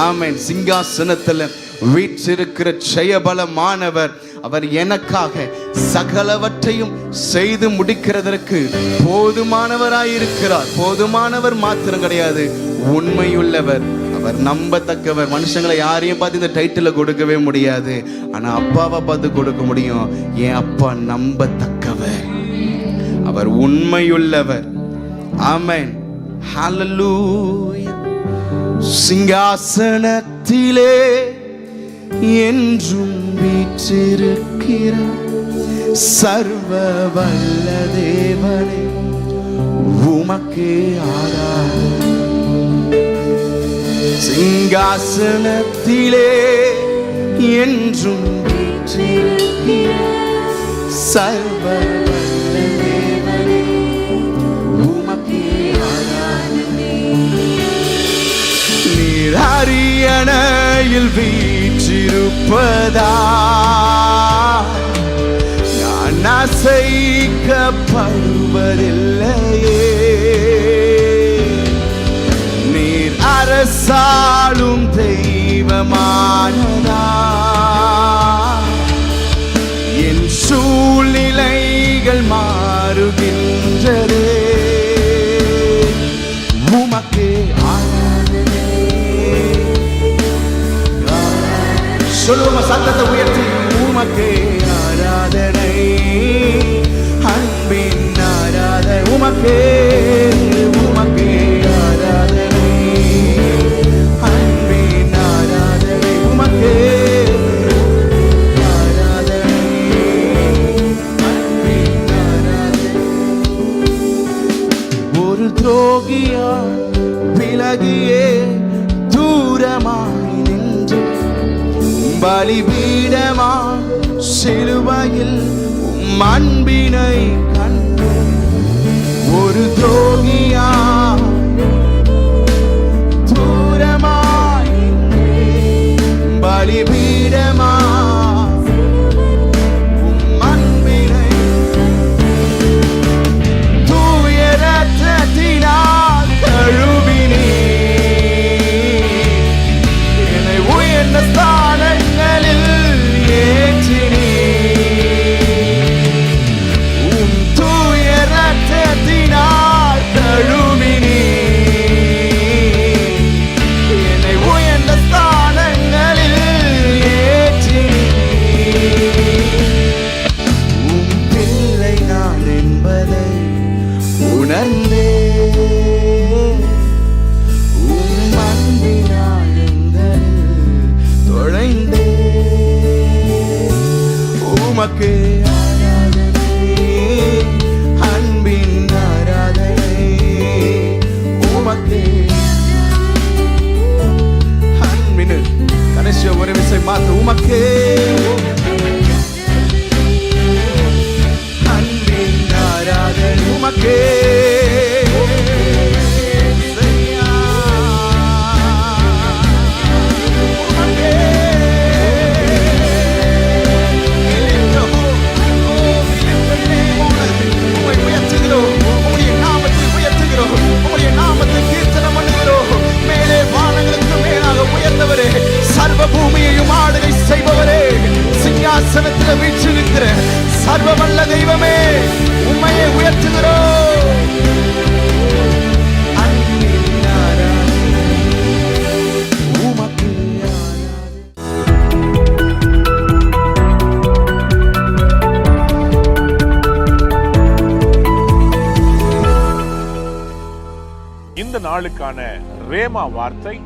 ஆமென். சிங்காசனத்துல வீற்றிருக்கிற ஜெயபலமானவர் அவர் எனக்காக சகலவற்றையும் செய்து முடிக்கிறதற்கு போதுமானவராயிருக்கிறார். போதுமானவர் மாத்திரம் கிடையாது, உண்மையுள்ளவர், அவர் நம்பத்தக்கவர். மனுஷங்களை யாரையும் பார்த்து இந்த டைட்டில கொடுக்கவே முடியாது, ஆனா அப்பாவை பார்த்து கொடுக்க முடியும். என் அப்பா நம்பத்தக்கவர், அவர் உண்மையுள்ளவர். ஆமென். ஹல்லேலூயா. சிங்காசனத்திலே என்றும் வீற்றிருக்கிறார் சர்வ வல்ல தேவனே, உமக்கே ஆராதனை. சிங்காசனத்திலே என்றும் வீற்றிருக்கிறார் சர்வ வல்ல தேவனே, உமக்கே ஆராதனை. நீர் அரியணையில் வீற்றிருப்பதா நான் அசைக்கப்படுவதில்லையே. நீர் அரசாளும் தெய்வமானதா, என் சூழ்நிலைகள் மாறுகின்றதே. உமக்கே ஆராதனை. சொல்லுவோமா சத்தத்தை உயர்த்தி, உமக்கே ஆராதனை, அன்பின் ஆராதனை. உமக்கே உமக்கே ஆராதனை, அன்பின் ஆராதனை. உமக்கே ஆராதனை, அன்பின் ஆராதனை. ஒரு துரோகியா விலகியே தூரமாய் நின்று பலிபீடமா சிலுவையில் உம் அன்பினை கண்டு. ஒரு துரோகியா தூரமாய் பலிபீடமா உம் அன்பினை தூய இரத்தத்தினால் கழுவினீ. என்னை உயர்ந்த ஸ்தானங்களில் ஏற்றினீ. உம் தூய இரத்தத்தினால் கழுவினீ. என்னை உயர்ந்த ஸ்தானங்களில் ஏற்றினீ. உம் பிள்ளை நான் என்பதை உணர்ந்தே, உம் அன்பினால் எங்களில் தொலைந்தே. உமக்கே ஆராதனை, அன்பின் ஆராதனை. உமக்கே அன்பின் கடைசி ஒரு விசை மாத்து. உமக்கே அன்பின் ஆராதனை. உமக்கே சர்வ பூமியையும் ஆளுகை செய்பவரே, சிங்காசனத்தில் வீற்றிருக்கிற சர்வ வல்ல தெய்வமே, உம்மையை உயர்த்துகிறோம். அன்பின் ஆராதனை, உமக்கே ஆராதனை. இந்த நாளுக்கான ரேமா வார்த்தை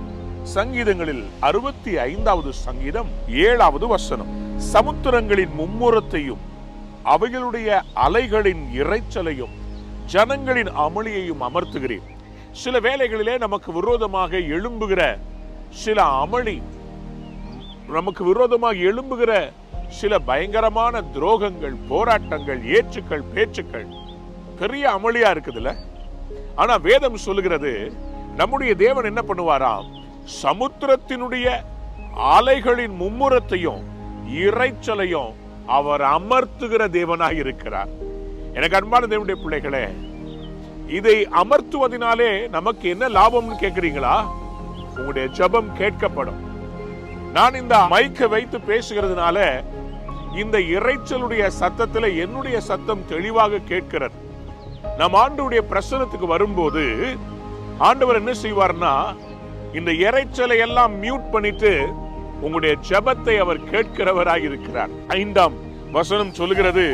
சங்கீதங்களில் 65வது சங்கீதம் 7வது வசனம். சமுத்திரங்களின் மும்முரத்தையும் அவைகளுடைய அலைகளின் இரைச்சலையும் ஜனங்களின் அமளியையும் அமர்த்துகிறேன். சில வேளைகளிலே நமக்கு விரோதமாக எழும்புகிற சில அமளி, நமக்கு விரோதமாக எழும்புகிற சில பயங்கரமான துரோகங்கள், போராட்டங்கள், ஏற்றுக்கள், பேச்சுக்கள் பெரிய அமளியா இருக்குதுல்ல. ஆனா வேதம் சொல்லுகிறது, நம்முடைய தேவன் என்ன பண்ணுவாராம், சமுத்திரத்தினுடைய அலைகளின் மும்முரத்தையும் இரைச்சலையும் அவர் அமர்த்துகிற தேவனாக இருக்கிறார். எனக்கு அன்பான தேவனுடைய பிள்ளைகளே, இதை அமர்த்துவதனாலே நமக்கு என்ன லாபம்னு கேட்கிறீங்களா? உங்களுடைய ஜெபம் கேட்கப்படும். நான் இந்த மைக்கை வைத்து பேசுகிறதுனால இந்த இரைச்சலுடைய சத்தத்துல என்னுடைய சத்தம் தெளிவாக கேட்கிறது. நம் ஆண்டவருடைய பிரசன்னத்துக்கு வரும்போது ஆண்டவர் என்ன செய்வார்னா, இந்த இறைச்சலை எல்லாம் மியூட் பண்ணிட்டு உங்களுடைய ஜெபத்தை அவர் கேட்கிறவராக இருக்கிறார். 5ஆம் வசனம் சொல்லுகிறது,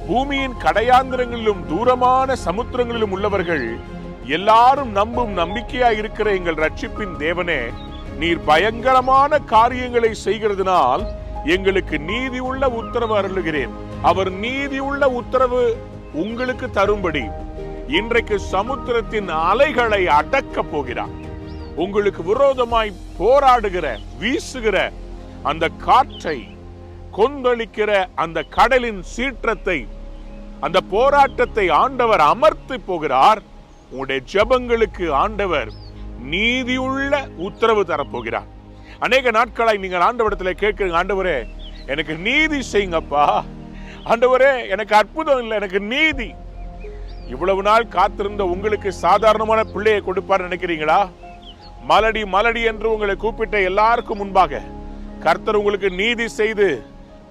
பூமியின் கடையாந்திரங்களிலும் தூரமான சமுத்திரங்களிலும் உள்ளவர்கள் எல்லாரும் நம்பும் நம்பிக்கையா இருக்கிற எங்கள் ரட்சிப்பின் தேவனே, நீர் பயங்கரமான காரியங்களை செய்கிறதுனால் எங்களுக்கு நீதி உள்ள உத்தரவு அருளுகிறேன். அவர் நீதி உள்ள உத்தரவு உங்களுக்கு தரும்படி இன்றைக்கு சமுத்திரத்தின் அலைகளை அடக்க போகிறார். உங்களுக்கு விரோதமாய் போராடுகிற வீசுகிற அந்த காற்றை, கொந்தளிக்கிற அந்த கடலின் சீற்றத்தை, அந்த போராட்டத்தை ஆண்டவர் அமர்த்தி போகிறார். உங்களுடைய ஜெபங்களுக்கு ஆண்டவர் நீதியுள்ள உத்தரவு தரப்போகிறார். அநேக நாட்களாய் நீங்கள் ஆண்டவரிடத்தில் கேட்கிறீங்க, ஆண்டவரே எனக்கு நீதி செய்யுங்கப்பா, ஆண்டவரே எனக்கு அற்புதம் இல்லை, எனக்கு நீதி. இவ்வளவு நாள் காத்திருந்த உங்களுக்கு சாதாரணமான பிள்ளையை கொடுப்பார் நினைக்கிறீங்களா? மலடி மலடி என்று உங்களை கூப்பிட்ட எல்லாருக்கும் முன்பாக கர்த்தர் உங்களுக்கு நீதி செய்து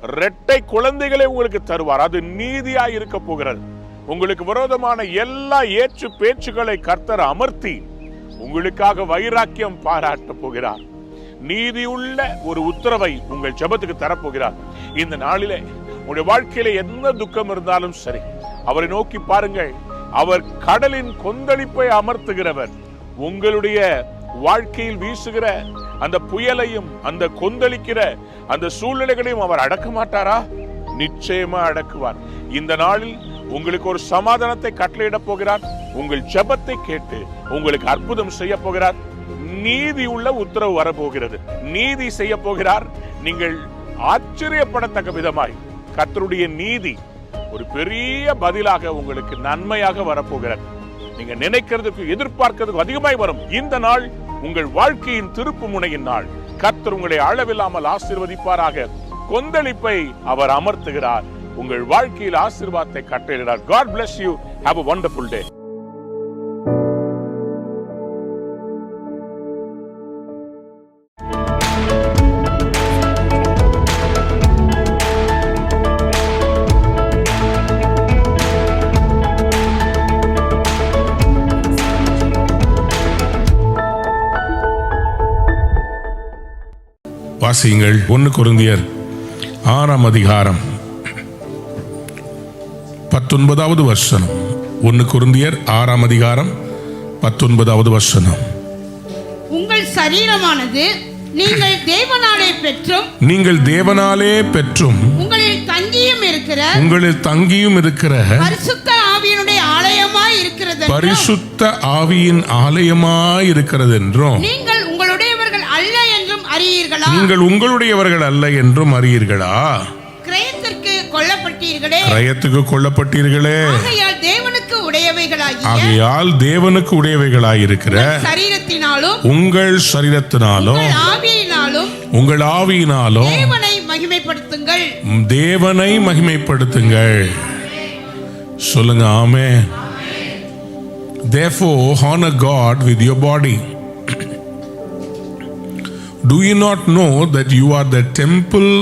இரட்டை குழந்தைகளை உங்களுக்கு தருவார். அது நீதியாய் இருக்க போகிறது. உங்களுக்கு விரோதமான எல்லா ஏற்று பேச்சுக்களை கர்த்தர் அமர்த்தி உங்களுக்காக வைராக்கியம் பாராட்ட போகிறார். நீதியுள்ள ஒரு உத்தரவை உங்கள் ஜெபத்துக்கு தரப்போகிறார். இந்த நாளிலே உங்களுடைய வாழ்க்கையில என்ன துக்கம் இருந்தாலும் சரி, அவரை நோக்கி பாருங்கள். அவர் கடலின் கொந்தளிப்பை அமர்த்துகிறவர். உங்களுடைய வாழ்க்கையில் வீசுகிற அந்த புயலையும் அந்த கொந்தளிக்கிற அந்த சூழ்நிலைகளையும் அவர் அடக்க மாட்டாரா? நிச்சயமா அடக்குவார். இந்த நாளில் உங்களுக்கு ஒரு சமாதானத்தை கட்டளையிட போகிறார். உங்கள் ஜெபத்தை கேட்டு உங்களுக்கு அற்புதம் செய்ய போகிறார். நீதி உள்ள உத்தரவு வரப்போகிறது. நீதி செய்ய போகிறார். நீங்கள் ஆச்சரியப்படத்தக்க விதமாய் கர்த்தருடைய நீதி ஒரு பெரிய பதிலாக உங்களுக்கு நன்மையாக வரப்போகிறது. நீங்க நினைக்கிறதுக்கு எதிர்பார்க்கிறதுக்கு அதிகமாய் வரும். இந்த நாள் உங்கள் வாழ்க்கையின் திருப்பு முனையின் நாள். கர்த்தர் உங்களை அளவில்லாமல் ஆசீர்வதிப்பாராக. கொந்தளிப்பை அவர் அமர்த்துகிறார். உங்கள் வாழ்க்கையில் ஆசீர்வாதத்தை கட்டளையிடுகிறார். God bless you. Have a wonderful day. வாசியுங்கள் 1 கொரிந்தியர் 6ஆம் அதிகாரம் 19வது வசனம். 1 கொரிந்தியர் 6ஆம் அதிகாரம் 19வது வசனம். உங்கள் சரீரமானது நீங்கள் தேவனாலே பெற்றும் உங்களில் தங்கியும் இருக்கிற பரிசுத்த ஆவியின் ஆலயமாய் இருக்கிறது என்றும் நீங்கள் உங்களுடையவர்கள் அல்ல என்றும் அறியீர்களா? கிரயத்துக்கு கொல்லப்பட்டீர்களே. ஆகையால் தேவனுக்கு உடையவைகளாயிருக்கிற உங்கள் சரீரத்தினாலும் உங்கள் ஆவியினாலும் தேவனை மகிமைப்படுத்துங்கள். சொல்லுங்க ஆமென். Therefore honor God with your body. Do you not know that you are the temple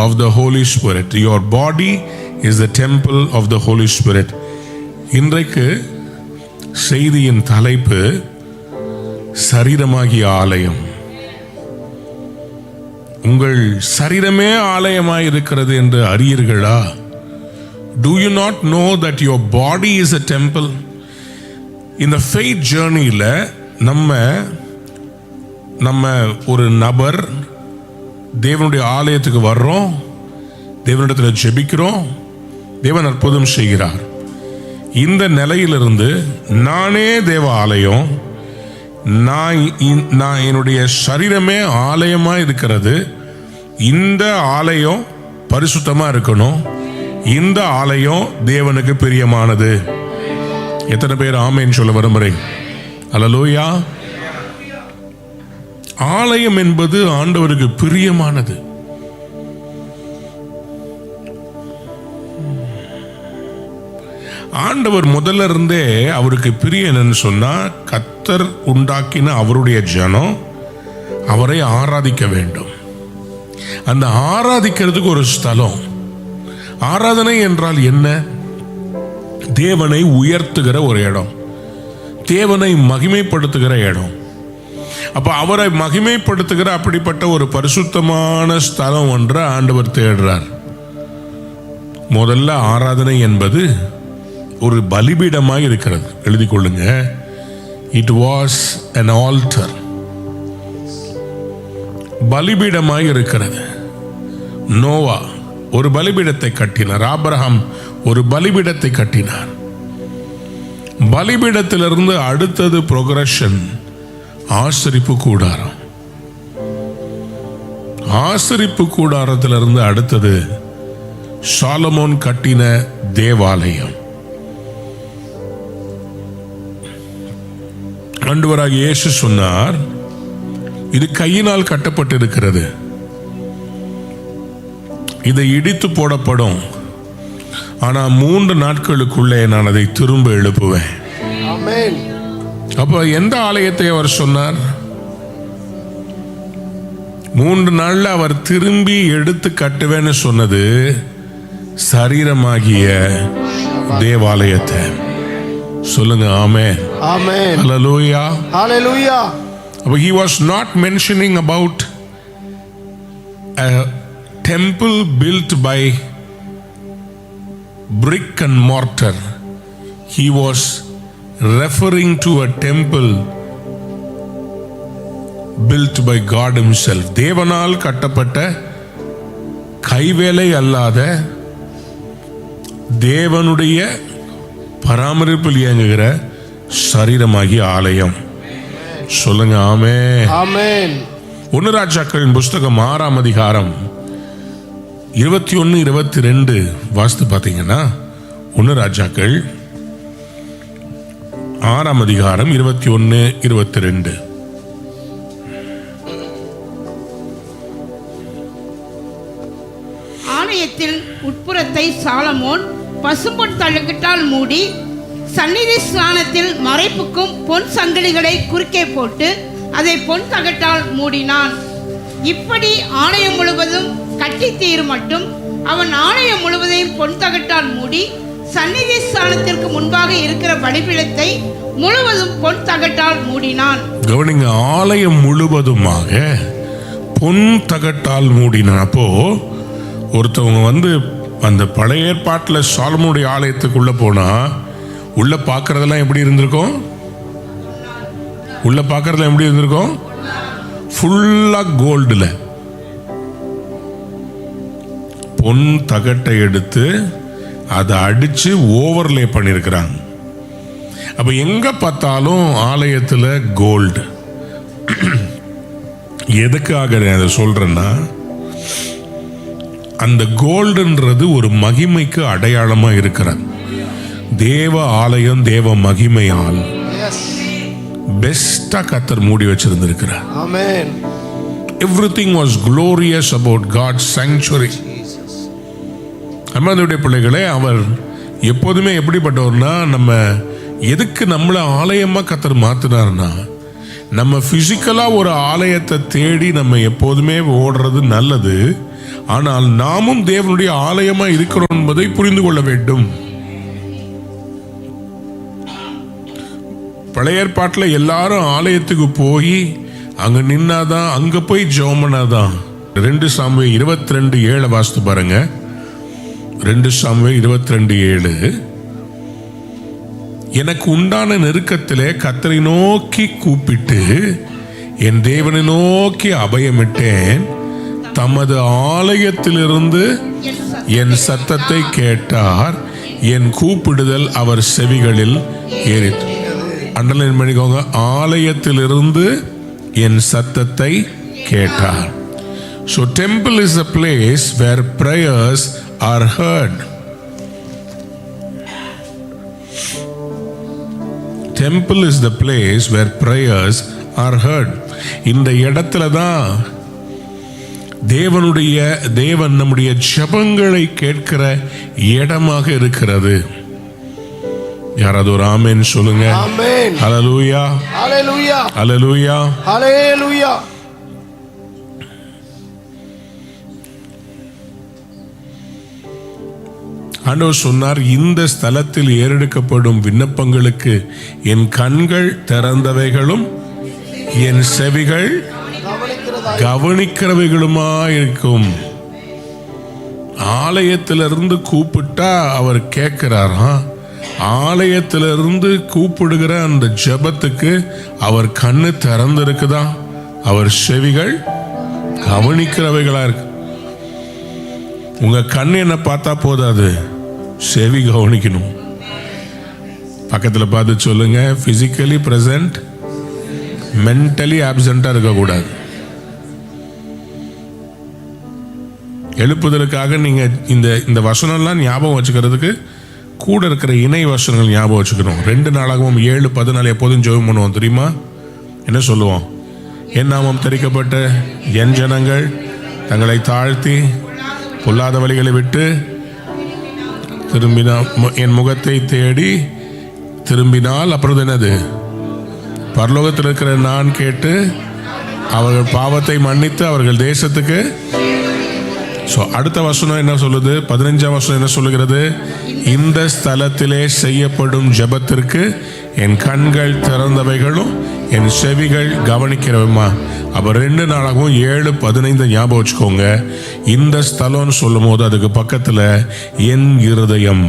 of the Holy Spirit? Your body is the temple of the Holy Spirit. இன்றைக்கு செய்தியின் தலைப்பு சரீரமாகிய ஆலயம். உங்கள் சரீரமே ஆலயமாய் இருக்கிறது என்று அறியீர்களா? Do you not know that your body is a temple? இந்த faith journeyல நம்ம ஒரு நபர் தேவனுடைய ஆலயத்துக்கு வர்றோம், தேவனிடத்தில் ஜெபிக்கிறோம், தேவன் அற்புதம் செய்கிறார். இந்த நிலையிலிருந்து நானே தேவ ஆலயம், நான் என்னுடைய சரீரமே ஆலயமா இருக்கிறது, இந்த ஆலயம் பரிசுத்தமா இருக்கணும், இந்த ஆலயம் தேவனுக்கு பிரியமானது. எத்தனை பேர் ஆமென் சொல்ல விரும்புறேன்? அல்லேலூயா. ஆலயம் என்பது ஆண்டவருக்கு பிரியமானது. ஆண்டவர் முதல்ல இருந்தே அவருக்கு பிரியம் என்னன்னு சொன்னா, கர்த்தர் உண்டாக்கின அவருடைய ஜனம் அவரை ஆராதிக்க வேண்டும். அந்த ஆராதிக்கிறதுக்கு ஒரு ஸ்தலம். ஆராதனை என்றால் என்ன? தேவனை உயர்த்துகிற ஒரு இடம், தேவனை மகிமைப்படுத்துகிற இடம். அப்ப அவரை மகிமைப்படுத்துகிற அப்படிப்பட்ட ஒரு பரிசுத்தமான ஸ்தலம் ஒன்றை ஆண்டவர் தேடுறார். முதல்ல ஆராதனை என்பது ஒரு பலிபீடமாய் இருக்கிறது. எழுதி கொள்ளுங்க, இட் வாஸ் an altar. பலிபீடமாய் இருக்கிறது. நோவா ஒரு பலிபீடத்தை கட்டினார். ஆபிரகாம் ஒரு பலிபீடத்தை கட்டினார். பலிபீடத்திலிருந்து அடுத்தது புரோகிரஷன், ஆசரிப்பு கூடாரம். ஆசரிப்பு கூடாரத்திலிருந்து அடுத்தது சாலமோன் கட்டின தேவாலயம். ஆண்டவராகிய இயேசு சொன்னார், இது கையினால் கட்டப்பட்டிருக்கிறது, இதை இடித்து போடப்படும், ஆனா 3 நாட்களுக்குள்ளே நான் அதை திரும்ப எழுப்புவேன். ஆமென். அப்ப எந்த ஆலயத்தை அவர் சொன்னார்? 3 நாள்ல அவர் திரும்பி எடுத்து கட்டுவேன்னு சொன்னது சரீரமாகிய தேவாலயத்தை. சொல்லுங்க ஆமென். ஆமென். ஹல்லேலூயா. ஹalleluya. But he was not mentioning about a temple built by brick and mortar. He was referring to a temple built by God himself. தேவனால் கட்டப்பட்ட கைவேலை அல்லாத தேவனுடைய பராமரிப்பில் இயங்குகிற சரீரமாகிய ஆலயம். சொல்லுங்க ஆமென். ஆமென். 1 ராஜாக்களின் புஸ்தகம் 6ஆம் அதிகாரம் 21, 22 வாசித்து பார்த்தீங்கன்னா, 1 ராஜாக்கள் 6ஆம் அதிகாரம் 21, 22. ஆலயத்தில் உட்புறத்தை சாலமோன் பசும்பொன் தழுக்கட்டால் மூடி, சந்நிதி ஸ்தானத்தில் மறைப்புக்கும் பொன் சங்கிலிகளை குறுக்கே போட்டு அதை பொன் தகட்டால் மூடினான். இப்படி ஆலயம் முழுவதும் கட்டி தீரும் மட்டும் அவன் ஆலயம் முழுவதையும் பொன் தகட்டால் மூடி, சந்நிதி ஸ்தானத்திற்கு முன்பாக இருக்கிற பலிபீடத்தை முழுவதும் பொன் தகட்டால் மூடினான். கவனிங்க, ஆலயம் முழுவதுமாக பொன் தகட்டால் மூடினான். அப்போ ஒருத்தவங்க அந்த பழைய ஏற்பாட்டில் சாலமோனுடைய ஆலயத்துக்குள்ள போனா உள்ள பார்க்கறதெல்லாம் எப்படி இருந்திருக்கும்? உள்ள பார்க்கறதெல்லாம் எப்படி இருந்திருக்கும்? ஃபுல்லா கோல்டுல பொன் தகட்டை எடுத்து அதை அடிச்சு ஓவர்லே பண்ணியிருக்கிறாங்க. அப்ப எங்க பார்த்தாலும் ஆலயத்தில் கோல்டு. எதுக்காக அதை சொல்றேன்னா, அந்த கோல்டுன்றது ஒரு மகிமைக்கு அடையாளமா இருக்கிறது. தேவ ஆலயம் தேவ மகிமையால் பெஸ்டா கர்த்தர் மூடி வச்சிருந்திருக்கிறார். Amen. Everything was glorious about God's sanctuary. அம்மாவுடைய பிள்ளைகளே, அவர் எப்போதுமே எப்படிப்பட்டவர்னா, நம்ம எதுக்கு நம்மளை ஆலயமா கர்த்தர் மாத்தினார்னா, நம்ம பிசிக்கலா ஒரு ஆலயத்தை தேடி நம்ம எப்போதுமே ஓடுறது நல்லது. ஆனால் நாமும் தேவனுடைய ஆலயமா இருக்கிறோம் என்பதை புரிந்து கொள்ள வேண்டும். பழைய ஏற்பாட்டில் எல்லாரும் ஆலயத்துக்கு போய் அங்க நின்னாதான், அங்க போய் ஜெபம் பண்ணாதான். 2 சாமுவேல் 22:7 வாசித்து பாருங்க. 2 சாமுவேல் 22:7. எனக்கு உண்டான நெருக்கத்திலே கர்த்தரை நோக்கி கூப்பிட்டு என் தேவனை நோக்கி அபயமிட்டேன். தமது ஆலயத்திலிருந்து என் சத்தத்தை கேட்டார். என் கூப்பிடுதல் அவர் செவிகளில் ஏறிற்று. அண்டர்லைன் பண்ணிக்கோங்க, ஆலயத்திலிருந்து என் சத்தத்தை கேட்டார். So temple is a place where prayers are heard. Temple is the place where prayers are heard. இந்த இடத்துல தான் தேவன் நம்முடைய ஜெபங்களை கேட்கிற இடமாக இருக்கிறது. யாராவது ஒரு ஆமென் சொல்லுங்க. ஆமென். ஹல்லேலூயா. ஹalleluya. ஹல்லேலூயா. ஹalleluya. ஆண்டவர் சொன்னார், இந்த ஸ்தலத்தில் ஏறெடுக்கப்படும் விண்ணப்பங்களுக்கு என் கண்கள் திறந்தவைகளும் என் செவிகள் கவனிக்கிறவைகளுமா இருக்கும். ஆலயத்திலிருந்து கூப்பிட்டா அவர் கேட்கிறாராம். ஆலயத்திலிருந்து கூப்பிடுகிற அந்த ஜெபத்துக்கு அவர் கண்ணு திறந்து இருக்குதா, அவர் செவிகள் கவனிக்கிறவைகளா இருக்கு. உங்க கண்ணு என்ன பார்த்தா போதாது, செவி கவனிக்கணும். பக்கத்துல பார்த்து சொல்லுங்க, பிசிக்கலி பிரசன்ட், மென்டலி ஆப்சண்டா இருக்கக்கூடாது. எழுப்புதலுக்காக நீங்க இந்த வசனம்லாம் ஞாபகம் வச்சுக்கிறதுக்கு கூட இருக்கிற இணை வசனங்கள் ஞாபகம் வச்சுக்கணும். 2 நாளாகவும் 7:14 எப்போதும் ஜெபம் பண்ணுவோம் தெரியுமா? என்ன சொல்லுவோம்? என் நாமம் தெரிக்கப்பட்ட என் ஜனங்கள் தங்களை தாழ்த்தி பொல்லாத வழிகளை விட்டு திரும்பினா, என் முகத்தை தேடி திரும்பினால், அப்புறம் என்னது, பரலோகத்தில் இருக்கிற நான் கேட்டு அவர்கள் பாவத்தை மன்னித்து அவர்கள் தேசத்துக்கு. அடுத்த வசனம் என்ன சொல்லுது? 15ஆம் வசனம் என்ன சொல்லுகிறது? இந்த ஸ்தலத்திலே செய்யப்படும் ஜெபத்திற்கு என் கண்கள் திறந்தவைகளும் என் செவிகள் கவனிக்கிறவமா. அப்ப 2 நாளாகவும் 7:15 ஞாபகம் வச்சுக்கோங்க. இந்த ஸ்தலம்னு சொல்லும் போது அதுக்கு பக்கத்துல என் இருதயம்,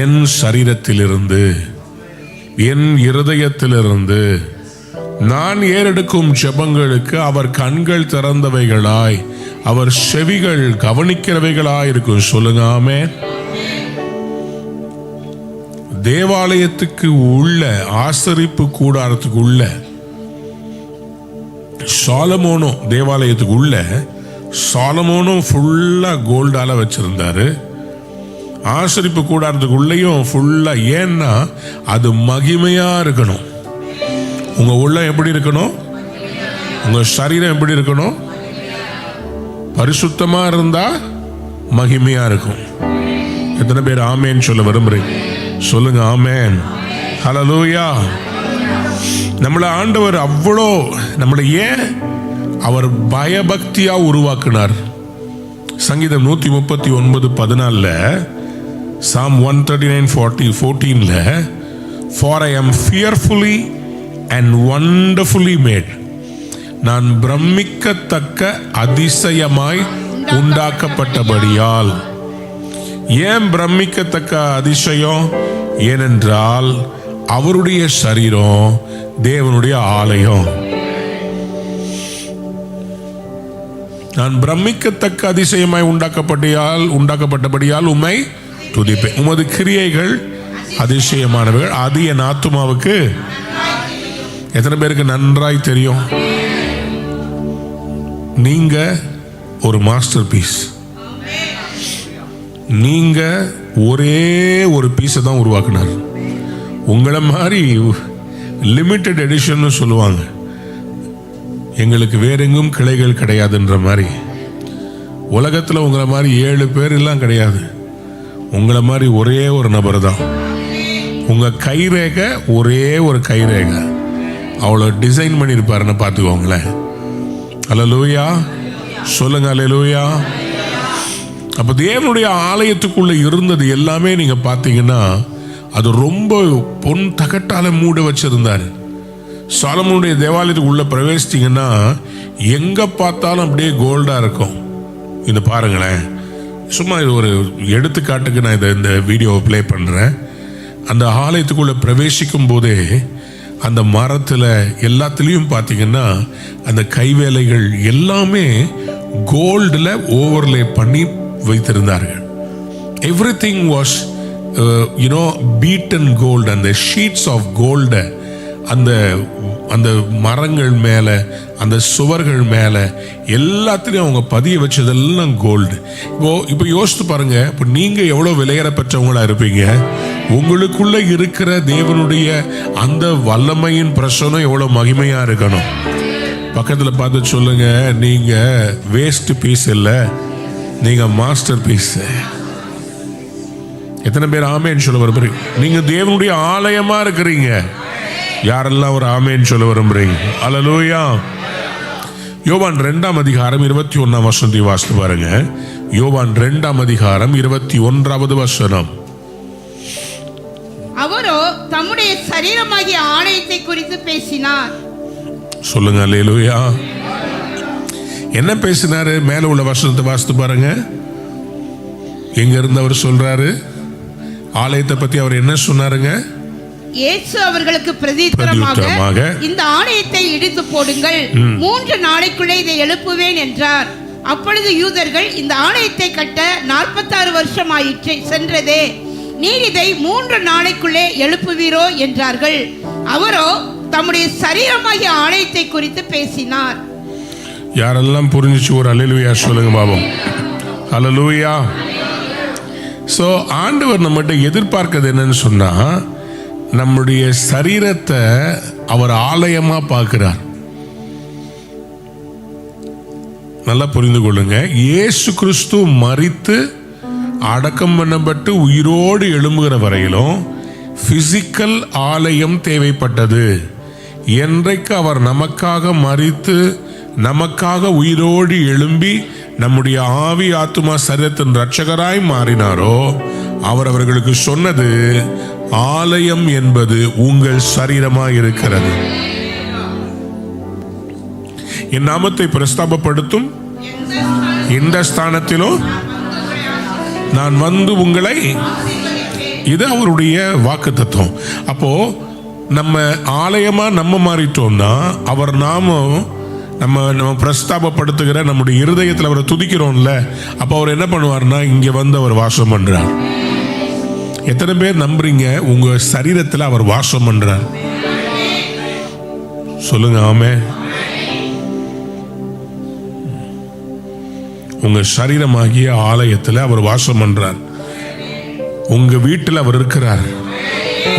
என் சரீரத்திலிருந்து, என் இருதயத்திலிருந்து நான் ஏறெடுக்கும் ஜெபங்களுக்கு அவர் கண்கள் திறந்தவைகளாய் அவர் செவிகள் கவனிக்கிறவைகளாய் இருக்கும். சொல்லுங்க ஆமென். தேவாலயத்துக்கு உள்ள, ஆசரிப்பு கூடாரத்துக்கு உள்ள, சாலமோனும் தேவாலயத்துக்கு உள்ள, சாலமோனும் ஃபுல்லா கோல்டால வச்சிருந்தாரு. ஆசரிப்பு கூடாரத்துக்கு உள்ளேயும் ஃபுல்லா. ஏன்னா அது மகிமையா இருக்கணும். உங்க உள்ளம் எப்படி இருக்கணும்? உங்க சரீரம் எப்படி இருக்கணும்? பரிசுத்தமா இருந்தா மகிமையா இருக்கும். எத்தனை பேர் ஆமேன் சொல்ல விரும்புறீங்க? சொல்லுங்க ஆமேன். ஹல்லேலூயா. நம்மள ஆண்டவர் அவ்வளோ நம்மளை ஏன் அவர் பயபக்தியா உருவாக்குனார்? சங்கீதம் 139:14 Psalm 139:14 For I am fearfully and wonderfully made. நான் பிரமிக்கத்தக்க அதிசயமாய் உண்டாக்கப்பட்டபடியால். ஏன் பிரமிக்கத்தக்க அதிசயம்? ஏனென்றால் அவருடைய சரீரம் தேவனுடைய ஆலயம். நான் பிரமிக்கத்தக்க அதிசயமாய் உண்டாக்கப்பட்டபடியால் உம்மை துதிப்பேன். உமது கிரியைகள் அதிசயமானவர்கள், அது என் ஆத்துமாவுக்கு. எத்தனை பேருக்கு நன்றாய் தெரியும்? நீங்க ஒரு மாஸ்டர் பீஸ். நீங்க ஒரே ஒரு பீஸை தான் உருவாக்குனார். உங்களை மாதிரி லிமிட்டெட் எடிஷன் சொல்லுவாங்க, எங்களுக்கு வேற எங்கும் கிளைகள் கிடையாதுன்ற மாதிரி. உலகத்தில் உங்களை மாதிரி 7 பேர் எல்லாம் கிடையாது. உங்களை மாதிரி ஒரே ஒரு நபர் தான். உங்க கைரேகை ஒரே ஒரு கைரேகை, அவ்வளோ டிசைன் பண்ணியிருப்பாருன்னு பார்த்துக்கோங்களேன். அல்லேலூயா. சொல்லுங்க அல்லேலூயா. அப்போ தேவனுடைய ஆலயத்துக்குள்ள இருந்தது எல்லாமே நீங்க பார்த்தீங்கன்னா அது ரொம்ப பொன் தகட்டால மூட வச்சிருந்தாரு. சாலமோனுடைய தேவாலயத்துக்கு உள்ள பிரவேசித்தீங்கன்னா எங்க பார்த்தாலும் அப்படியே கோல்டா இருக்கும். இது பாருங்களேன், சும்மா இது ஒரு எடுத்துக்காட்டுக்கு நான் இந்த வீடியோவை ப்ளே பண்றேன். அந்த ஆலயத்துக்குள்ள பிரவேசிக்கும் போதே அந்த மரத்தில் எல்லாத்துலேயும் பார்த்தீங்கன்னா அந்த கைவேலைகள் எல்லாமே கோல்டில் ஓவர்லே பண்ணி வைத்திருந்தார்கள். Everything was beaten gold. அந்த ஷீட்ஸ் ஆஃப் கோல்டை அந்த அந்த மரங்கள் மேலே, அந்த சுவர்கள் மேலே எல்லாத்துலேயும் அவங்க பதிய வச்சதெல்லாம் கோல்டு. இப்போ யோசித்து பாருங்க, இப்போ நீங்கள் எவ்வளோ விலையேற பெற்றவங்களா இருப்பீங்க. உங்களுக்குள்ள இருக்கிற தேவனுடைய அந்த வல்லமையின் பிரசனம் எவ்வளோ மகிமையா இருக்கணும். பக்கத்தில் பார்த்து சொல்லுங்க, நீங்க வேஸ்ட் பீஸ் இல்லை, நீங்க மாஸ்டர் பீஸ். எத்தனை பேர் ஆமேன்னு சொல்ல விரும்புறீங்க? நீங்க தேவனுடைய ஆலயமா இருக்கிறீங்க. யாரெல்லாம் ஒரு ஆமேன்னு சொல்ல விரும்புறீங்க? அல்லேலூயா. யோவான் 2ஆம் அதிகாரம் 21ஆம் வசனத்தை வாசித்து பாருங்க. யோவான் 2ஆம் அதிகாரம் 21வது வசனம். அவரோ தம்முடைய சரீரமாகிய ஆலயத்தை குறித்து பேசினார். சொல்லுங்க அல்லேலூயா. என்ன பேசினாரு? மேல உள்ள வசனத்தை வாசித்து பாருங்க. எங்க இருந்து அவர் சொல்றாரு? ஆலயத்தை பத்தி அவர் என்ன சொன்னாருங்க? இயேசு அவர்களுக்கு பிரதியுத்தரமாக இந்த ஆலயத்தை இடித்து போடுங்கள், 3 நாளைக்குள்ளே இதை எழுப்புவேன் என்றார். அப்பொழுது யூதர்கள் இந்த ஆலயத்தை கட்ட 46 வருஷம் ஆயிற்று சென்றதே, நீர் இதை 3 நாளைக்குள்ளே எழுப்புவீரோ என்றார்கள். அவரோ தம்முடைய சரீரமாகிய ஆலயத்தை குறித்து பேசினார். யாரெல்லாம் புரிஞ்சிச்சு ஒரு அல்லேலூயா சொல்லுங்க பாபம். அல்லேலூயா. சோ ஆண்டவர் நம்மகிட்ட எதிர்பார்க்கிறது என்னன்னு சொன்னா, நம்முடைய சரீரத்தை அவர் ஆலயமா பார்க்கிறார். நல்லா புரிந்து கொள்ளுங்க. இயேசு கிறிஸ்து மரித்து அடக்கம் பண்ணப்பட்டு உயிரோடு எழும்புகிற வரையிலும் பிசிக்கல் ஆலயம் தேவைப்பட்டது. என்றைக்கு அவர் நமக்காக மரித்து நமக்காக உயிரோடு எழும்பி நம்முடைய ஆவி ஆத்துமா சரீரத்தின் இரட்சகராய் மாறினாரோ, அவர் அவர்களுக்கு சொன்னது, ஆலயம் என்பது உங்கள் சரீரமாய் இருக்கிறது. என் நாமத்தை பிரஸ்தாபப்படுத்தும் இந்த ஸ்தானத்திலும் நான் வந்து உங்களை, இது அவருடைய வாக்குத்தத்தம். அப்போ நம்ம ஆலயமா நம்ம மாறிட்டோம்னா, அவர் நாமும் நம்ம பிரஸ்தாபப்படுத்துகிற நம்முடைய இருதயத்தில் அவரை துதிக்கிறோம்ல, அப்போ அவர் என்ன பண்ணுவார்னா இங்க வந்து அவர் வாசம் பண்றார். எத்தனை பேர் நம்புறீங்க உங்க சரீரத்தில் அவர் வாசம் பண்றார்? சொல்லுங்க ஆமென். உங்க சரீரமாகிய ஆலயத்தில் அவர் வாசம் பண்றார். உங்க வீட்டில் அவர் இருக்கிறார்.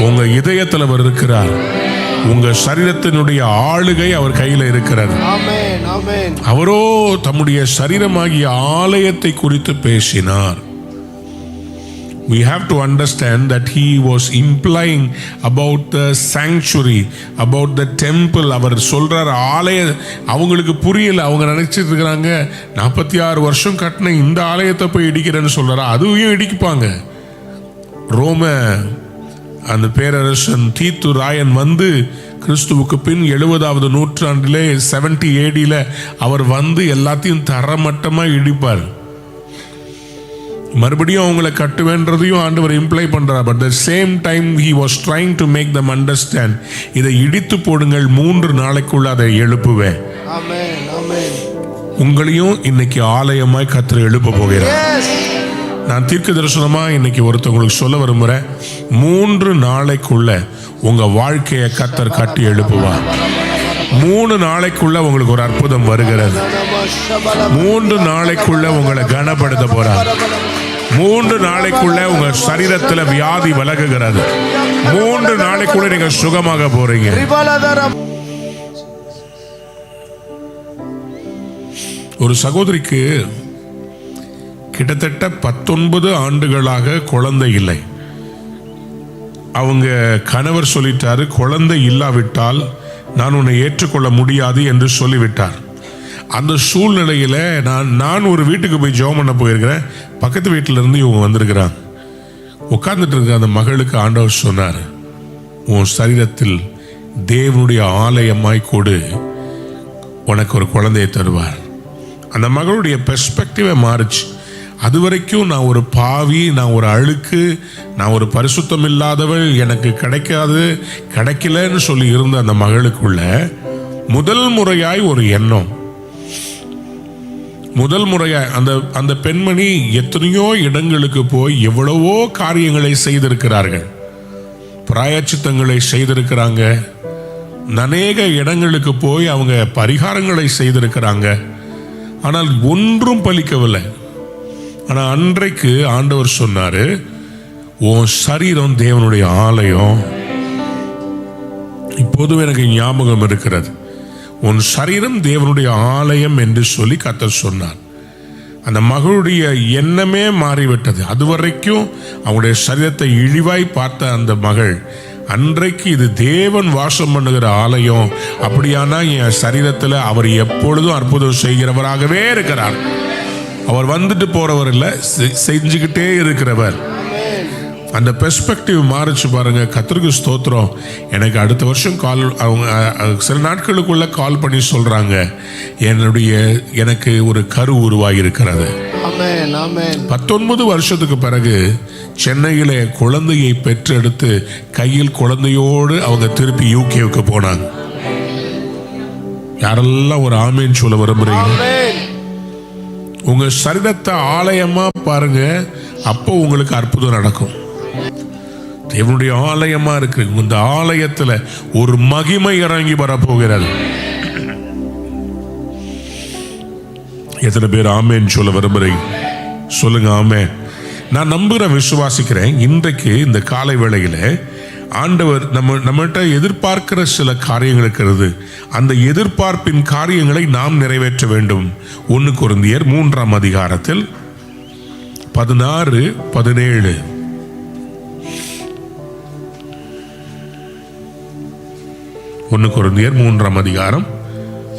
உங்க இதயத்தில் அவர் இருக்கிறார். உங்க சரீரத்தினுடைய ஆளுகை அவர் கையில் இருக்கிறார். ஆமென், ஆமென். அவரோ தம்முடைய சரீரமாகிய ஆலயத்தை குறித்து பேசினார். We have to understand that he was implying about the sanctuary, about the temple. அவர் சொல்றார் ஆலய, அவங்களுக்கு புரியல. அவங்க நினைச்சிட்டு இருக்கிறாங்க 46 வருஷம் கட்டின இந்த ஆலயத்தை போய் இடிக்கிறேன்னு சொல்றாரு. அதுவும் இடிப்பாங்க. ரோம அந்த பேரரசன் தீத்து ராயன் வந்து கிறிஸ்துவுக்கு பின் 70வது நூற்றாண்டிலே 70 AD அவர் வந்து எல்லாத்தையும் தரமட்டமாக இடிப்பார். மறுபடியும் அவங்களை கட்டுவேன்றதையும் ஆண்டவர் இம்ப்ளை பண்றார். But the same time he was trying to make them understand, இதை இடித்து போடுங்கள், 3 நாளைக்குள்ள அதை எழுப்புவேன். ஆமென், ஆமென். உங்களையும் இன்னைக்கு ஆலயமாய் கர்த்தர் எழுப்ப போகிறார். நான் தீர்க்க தரிசனமா இன்னைக்கு ஒருத்தவங்களுக்கு சொல்ல விரும்புறேன், 3 நாளைக்குள்ள உங்க வாழ்க்கையை கர்த்தர் கட்டி எழுப்புவார். 3 நாளைக்குள்ள உங்களுக்கு ஒரு அற்புதம் வருகிறது. 3 நாளைக்குள்ள உங்களை கனப்படுத்த போறார். 3 நாளைக்குள்ள உங்க சரீரத்துல வியாதி விலகுகிறது. 3 நாளைக்குள்ள நீங்க சுகமாக போறீங்க. ஒரு சகோதரிக்கு கிட்டத்தட்ட 19 ஆண்டுகளாக குழந்தை இல்லை. அவங்க கணவர் சொல்லிட்டாரு, குழந்தை இல்லாவிட்டால் நான் உன்னை ஏற்றுக்கொள்ள முடியாது என்று சொல்லிவிட்டார். அந்த சூழ்நிலையில நான் ஒரு வீட்டுக்கு போய் ஜெபம் பண்ண போயிருக்கிறேன். பக்கத்து வீட்டில இருந்து இவங்க வந்திருக்கிறாங்க. உட்கார்ந்துட்டு இருக்க அந்த மகளுக்கு ஆண்டவர் சொன்னார், உன் சரீரத்தில் தேவனுடைய ஆலயமாய் கொடு, உனக்கு ஒரு குழந்தையை தருவார். அந்த மகளுடைய பெர்ஸ்பெக்டிவே மாறுச்சு. அது வரைக்கும் நான் ஒரு பாவி, நான் ஒரு அழுக்கு, நான் ஒரு பரிசுத்தம் இல்லாதவள், எனக்கு கிடைக்கலன்னு சொல்லி இருந்த அந்த மகளுக்குள்ள முதல் முறையாய் ஒரு எண்ணம், முதல் முறையாய் அந்த பெண்மணி எத்தனையோ இடங்களுக்கு போய் எவ்வளவோ காரியங்களை செய்திருக்கிறார்கள், பிராயச்சித்தங்களை செய்திருக்கிறாங்க, அநேக இடங்களுக்கு போய் அவங்க பரிகாரங்களை செய்திருக்கிறாங்க. ஆனால் ஒன்றும் பலிக்கவில்லை. ஆனால் அன்றைக்கு ஆண்டவர் சொன்னாரு, உன் சரீரம் தேவனுடைய ஆலயம். இப்போதும் எனக்கு ஞாபகம் இருக்கிறது, உன் சரீரம் தேவனுடைய ஆலயம் என்று சொல்லி கர்த்தர் சொன்னார். அந்த மகளுடைய எண்ணமே மாறிவிட்டது. அதுவரைக்கும் அவங்களுடைய சரீரத்தை இழிவாய் பார்த்த அந்த மகள் அன்றைக்கு இது தேவன் வாசம் பண்ணுகிற ஆலயம், அப்படியானா என் சரீரத்தில் அவர் எப்பொழுதும் அற்புதம் செய்கிறவராகவே இருக்கிறார். அவர் வந்துட்டு போறவர் இல்லை, செஞ்சுக்கிட்டே இருக்கிறவர். அந்த பெர்ஸ்பெக்டிவ் மாறிச்சு பாருங்க. கர்த்தருக்கு ஸ்தோத்திரம். எனக்கு அடுத்த வருஷம் அவங்க சில நாட்களுக்குள்ள கால் பண்ணி சொல்றாங்க, எனக்கு ஒரு கரு உருவாகி இருக்கிறது. 19 வருஷத்துக்கு பிறகு சென்னையில குழந்தையை பெற்றெடுத்து கையில் குழந்தையோடு அவங்க திருப்பி யூகேவுக்கு போனாங்க. யாரெல்லாம் ஒரு ஆமேன் சொல்ல விரும்புறீங்க? உங்க சரீரத்தை ஆலயமா பாருங்க, அப்போ உங்களுக்கு அற்புதம் நடக்கும். தேவனுடைய ஆலயமா இருக்கு. இந்த ஆலயத்துல ஒரு மகிமை இறங்கி வரப்போகிறது. எத்தனை பேர் ஆமேன் சொல்ல விரும்புறீங்க? சொல்லுங்க ஆமேன். நான் நம்புறேன், விசுவாசிக்கிறேன். இன்றைக்கு இந்த காலை வேளையில ஆண்டவர் நம்மகிட்ட எதிர்பார்க்கிற சில காரியங்கள் இருக்கிறது. அந்த எதிர்பார்ப்பின் காரியங்களை நாம் நிறைவேற்ற வேண்டும். 1 கொரிந்தியர் 3ஆம் அதிகாரத்தில் 16, 17. 1 கொரிந்தியர் 3ஆம் அதிகாரம்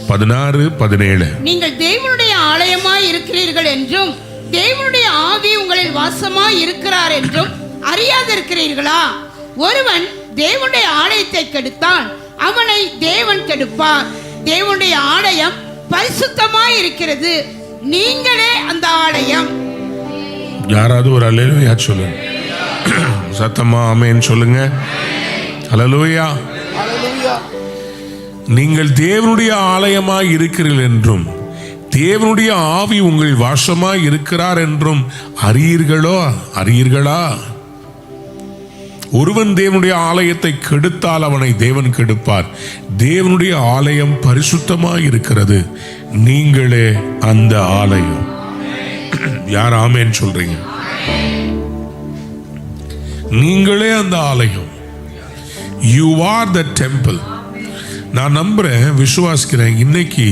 16, 17. நீங்கள் தேவனுடைய ஆலயமாய் இருக்கிறீர்கள் என்றும் தேவனுடைய ஆவி உங்களில் வாசமாய் இருக்கிறார் என்றும் அறியாதிருக்கிறீர்களா? ஒருவன் தேவனுடைய ஆலயத்தை கெடுத்தால் அவனை தேவன் கெடுப்பார். தேவனுடைய ஆலயம் பரிசுத்தமாய் இருக்கிறது, நீங்களே அந்த ஆலயம். யாராவது ஒரு அல்லேலூயா சொல்லுங்க. சத்தமா ஆமென் சொல்லுங்க. அல்லேலூயா. நீங்கள் தேவனுடைய ஆலயமாய் இருக்கிறீர்கள் என்றும் தேவனுடைய ஆவி உங்கள் வாசமாய் இருக்கிறார் என்றும் அறியீர்களா? ஒருவன் தேவனுடைய ஆலயத்தை கெடுத்தால் அவனை தேவன் கெடுப்பார். தேவனுடைய ஆலயம் பரிசுத்தமாய் இருக்கிறது, நீங்களே அந்த ஆலயம். யார் ஆமென் சொல்றீங்க? நீங்களே அந்த ஆலயம். You are the temple. நான் நம்புறேன், விசுவாசிக்கிறேன், இன்னைக்கு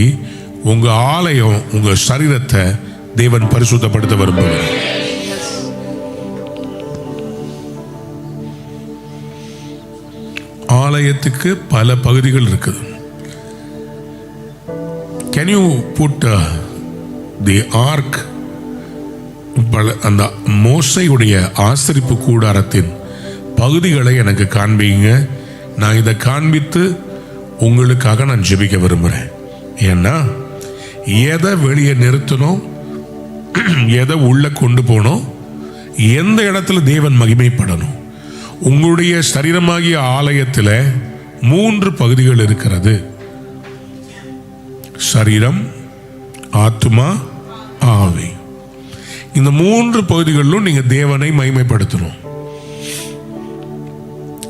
உங்க ஆலயம், உங்க சரீரத்தை தேவன் பரிசுத்தப்படுத்த விரும்புகிறார். ஆலயத்துக்கு பல பகுதிகள் இருக்குது. Can you put the ark, அந்த மோசையுடைய ஆசரிப்பு கூடாரத்தின் பகுதிகளை எனக்கு காண்பீங்க. நான் இதை காண்பித்து உங்களுக்காக நான் ஜெபிக்க விரும்புகிறேன். ஏன்னா எதை வெளியே நிறுத்தணும், எதை உள்ள கொண்டு போகணும், எந்த இடத்துல தேவன் மகிமைப்படணும். உங்களுடைய சரீரமாகிய ஆலயத்தில் 3 பகுதிகள் இருக்கிறது. சரீரம், ஆத்துமா, ஆவி. இந்த 3 பகுதிகளிலும் நீங்க தேவனை மகிமைப்படுத்தணும்.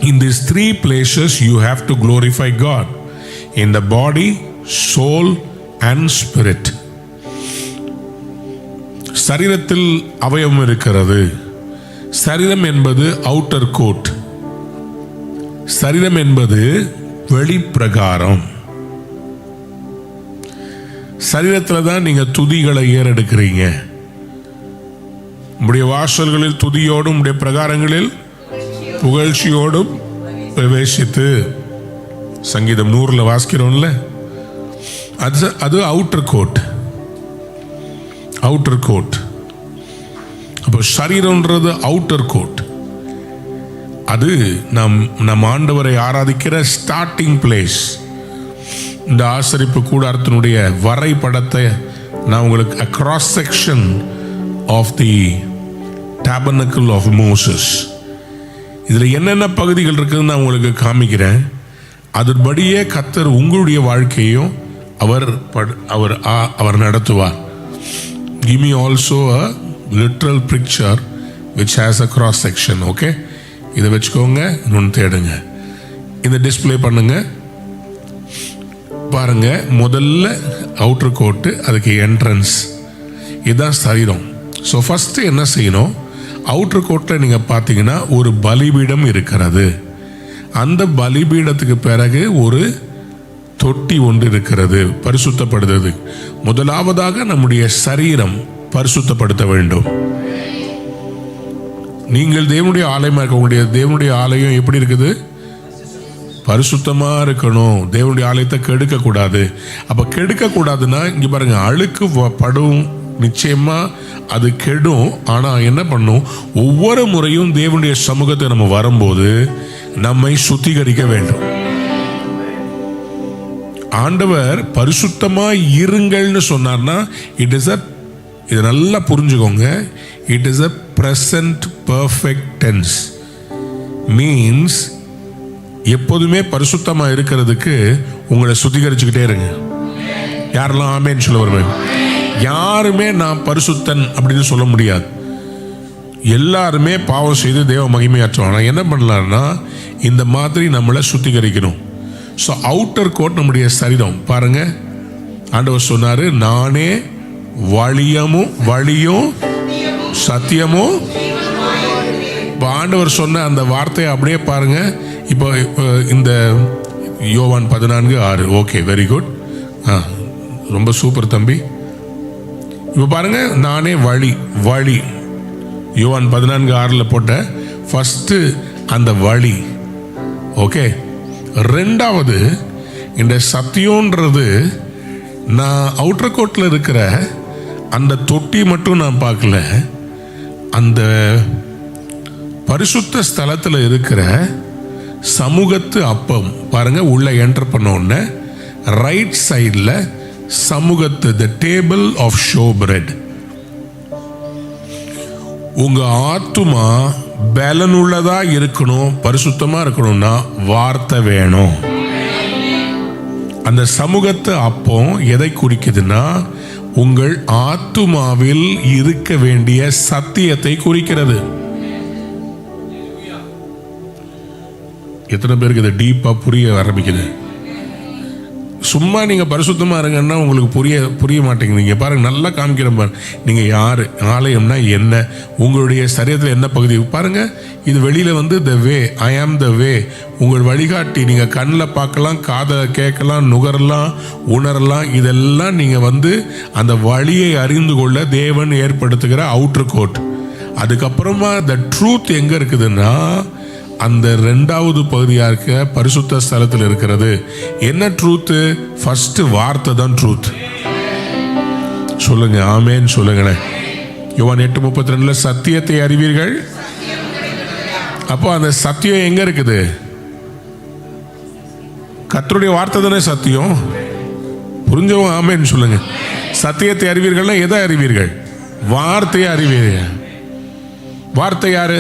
In these 3 places you have to glorify God in the body, soul and spirit. சரீரத்தில் அவயவம் இருக்கிறது. சரீரம் என்பது அவுட்டர் கோட். சரீரம் என்பது வெளிப்பிரகாரம். சரீரத்தில் தான் நீங்க துதிகளை ஏறெடுக்கிறீங்க. உடைய வாசல்களில் துதியோடும் உடைய பிரகாரங்களில் புகழ்ச்சியோடும் பிரவேசித்து, சங்கீதம் 100 வாசிக்கிறோம்ல, அது அவுட்டர் கோட். Outer code. அப்போ சரீரம்ன்றது அவுட்டர் கோட். அது நம் ஆண்டவரை ஆராதிக்கிற ஸ்டார்டிங் பிளேஸ். இந்த ஆசரிப்பு கூடாரத்தினுடைய வரைபடத்தை நான் உங்களுக்கு across section of the tabernacle of Moses, இதில் என்னென்ன பகுதிகள் இருக்குதுன்னு நான் உங்களுக்கு காமிக்கிறேன். அதன்படியே கர்த்தர் உங்களுடைய வாழ்க்கையும் அவர் நடத்துவார். Give me also a literal picture which has a cross section. Okay, இதை வச்சுக்கோங்க, இன்னொன்று தேடுங்க, இதை டிஸ்பிளே பண்ணுங்க. பாருங்க, முதல்ல அவுட்டர் கோட்டு, அதுக்கு என்ட்ரன்ஸ், இதுதான் சரீரம். ஸோ ஃபர்ஸ்ட் என்ன செய்யணும், அவுட்டர் கோட்டில் நீங்கள் பார்த்தீங்கன்னா ஒரு பலிபீடம் இருக்கிறது. அந்த பலிபீடத்துக்கு பிறகு ஒரு தொட்டி ஒன்று இருக்கிறது, பரிசுத்தப்படுத்துறது. முதலாவதாக நம்முடைய சரீரம் பரிசுத்தப்படுத்த வேண்டும். நீங்கள் தேவனுடைய ஆலயமா இருக்க, உங்களுடைய தேவனுடைய ஆலயம் எப்படி இருக்குது? பரிசுத்தமா இருக்கணும். தேவனுடைய ஆலயத்தை கெடுக்க கூடாது. அப்ப கெடுக்க கூடாதுன்னா இங்க பாருங்க, அழுக்கு நிச்சயமா அது கெடும். ஆனா என்ன பண்ணும், ஒவ்வொரு முறையும் தேவனுடைய சமூகத்தை நம்ம வரும்போது நம்மை சுத்திகரிக்க வேண்டும். ஆண்டவர் பரிசுத்தமா இருங்கள்னு சொன்னார்னா இதை நல்லா புரிஞ்சுக்கோங்க, it is a present perfect tense. Means எப்போதுமே பரிசுத்தமா இருக்கிறதுக்கு உங்களை சுத்திகரிச்சுக்கிட்டே இருங்க. யாரெல்லாம் ஆமேன்னு சொல்ல வருவேன்? யாருமே நான் பரிசுத்தன் அப்படின்னு சொல்ல முடியாது. எல்லாருமே பாவம் செய்து தேவ மகிமையாற்றுவாங்க. ஆனால் என்ன பண்ணலாம்னா இந்த மாதிரி நம்மளை சுத்திகரிக்கணும். ஸோ அவுட்டர் கோட் நம்முடைய சரீரம் பாருங்க. ஆண்டவர் சொன்னாரு, நானே வழியும் சத்தியமும். இப்போ ஆண்டவர் சொன்ன அந்த வார்த்தையை அப்படியே பாருங்க. இப்போ இந்த யோவான் 14:6. ஓகே, வெரி குட், ரொம்ப சூப்பர் தம்பி. இப்போ பாருங்க, நானே வழி யோவான் 14:6 போட்ட ஃபர்ஸ்ட் அந்த வழி. ஓகே, ரெண்டாவது இந்த சத்தியம்ன்றது நான் அவுட்டர் கோட்டில் இருக்கிற அந்த தொட்டி மட்டும் நான் பார்க்கல, அந்த பரிசுத்த ஸ்தலத்தில் இருக்கிற சமூகத்து அப்பம் பாருங்க. உள்ள என்டர் பண்ண உடனே ரைட் சைடில் சமூகத்து the table of showbread. உங்க ஆத்துமா பலனுள்ளதா இருக்கணும், பரிசுத்தமா இருக்கணும்னா வார்த்தை வேணும். அந்த சமூகத்து அப்பம் எதை குறிக்குதுன்னா உங்கள் ஆத்துமாவில் இருக்க வேண்டிய சத்தியத்தை குறிக்கிறது. எத்தனை பேருக்கு இதை டீப்பா புரிய ஆரம்பிக்குது? சும்மா நீங்க பரிசுத்தமா இருங்கன்னா உங்களுக்கு புரிய மாட்டேங்குது. நீங்க பாருங்க, நல்லா காமிக்கிறேன் பாருங்க. நீங்க யாரு, ஆலயம்னா என்ன, உங்களுடைய சரீரத்தில் என்ன பகுதி பாருங்க. இது வெளியில வந்து த வே, ஐ ஆம் த வே, உங்கள் வழிகாட்டி. நீங்க கண்ணில் பார்க்கலாம், காதை கேட்கலாம், நுகரலாம், உணரலாம். இதெல்லாம் நீங்க வந்து அந்த வழியை அறிந்து கொள்ள தேவன் ஏற்படுத்துகிற அவுட்டர் கோட். அதுக்கப்புறமா த ட்ரூத் எங்க இருக்குதுன்னா அந்த ரெண்டாவது பகுதியா இருக்க பரிசுத்த ஸ்தலத்தில் இருக்கிறது. என்ன ட்ரூத்? ஃபர்ஸ்ட் வார்த்தை தான் ட்ரூத். சொல்லுங்க ஆமேன் சொல்லுங்களேன். யோவான் 8:32 சத்தியத்தை அறிவீர்கள். அப்போ அந்த சத்தியம் எங்க இருக்குது? கர்த்தருடைய வார்த்தை தானே சத்தியம். புரிஞ்சவங்க ஆமேன் சொல்லுங்க. சத்தியத்தை அறிவீர்கள்னா எதை அறிவீர்கள்? வார்த்தையை அறிவீர்கள். வார்த்தை யாரு?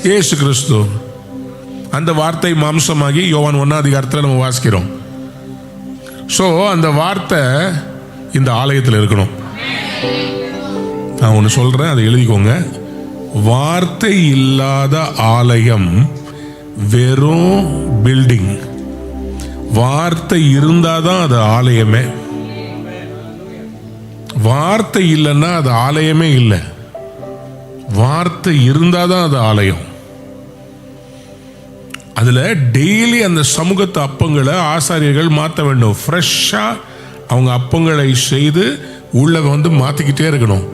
இயேசு கிறிஸ்து. அந்த வார்த்தை மாம்சமாகி யோவான் 1 நம்ம வாசிக்கிறோம். ஸோ அந்த வார்த்தை இந்த ஆலயத்தில் இருக்கணும். நான் ஒன்று சொல்றேன், அதை எழுதிக்கோங்க. வார்த்தை இல்லாத ஆலயம் வெறும் பில்டிங். வார்த்தை இருந்தாதான் அது ஆலயமே. வார்த்தை இல்லைன்னா அது ஆலயமே இல்லை. வார்த்தை இருந்தாதான் அது ஆலயம். அதுல டெய்லி அந்த சமூகத்து அப்பங்களை ஆசாரியர்கள் மாற்ற வேண்டும். ஃப்ரெஷ்ஷா அவங்க அப்பங்களை செய்து உள்ள வந்து மாத்திக்கிட்டே இருக்கணும்.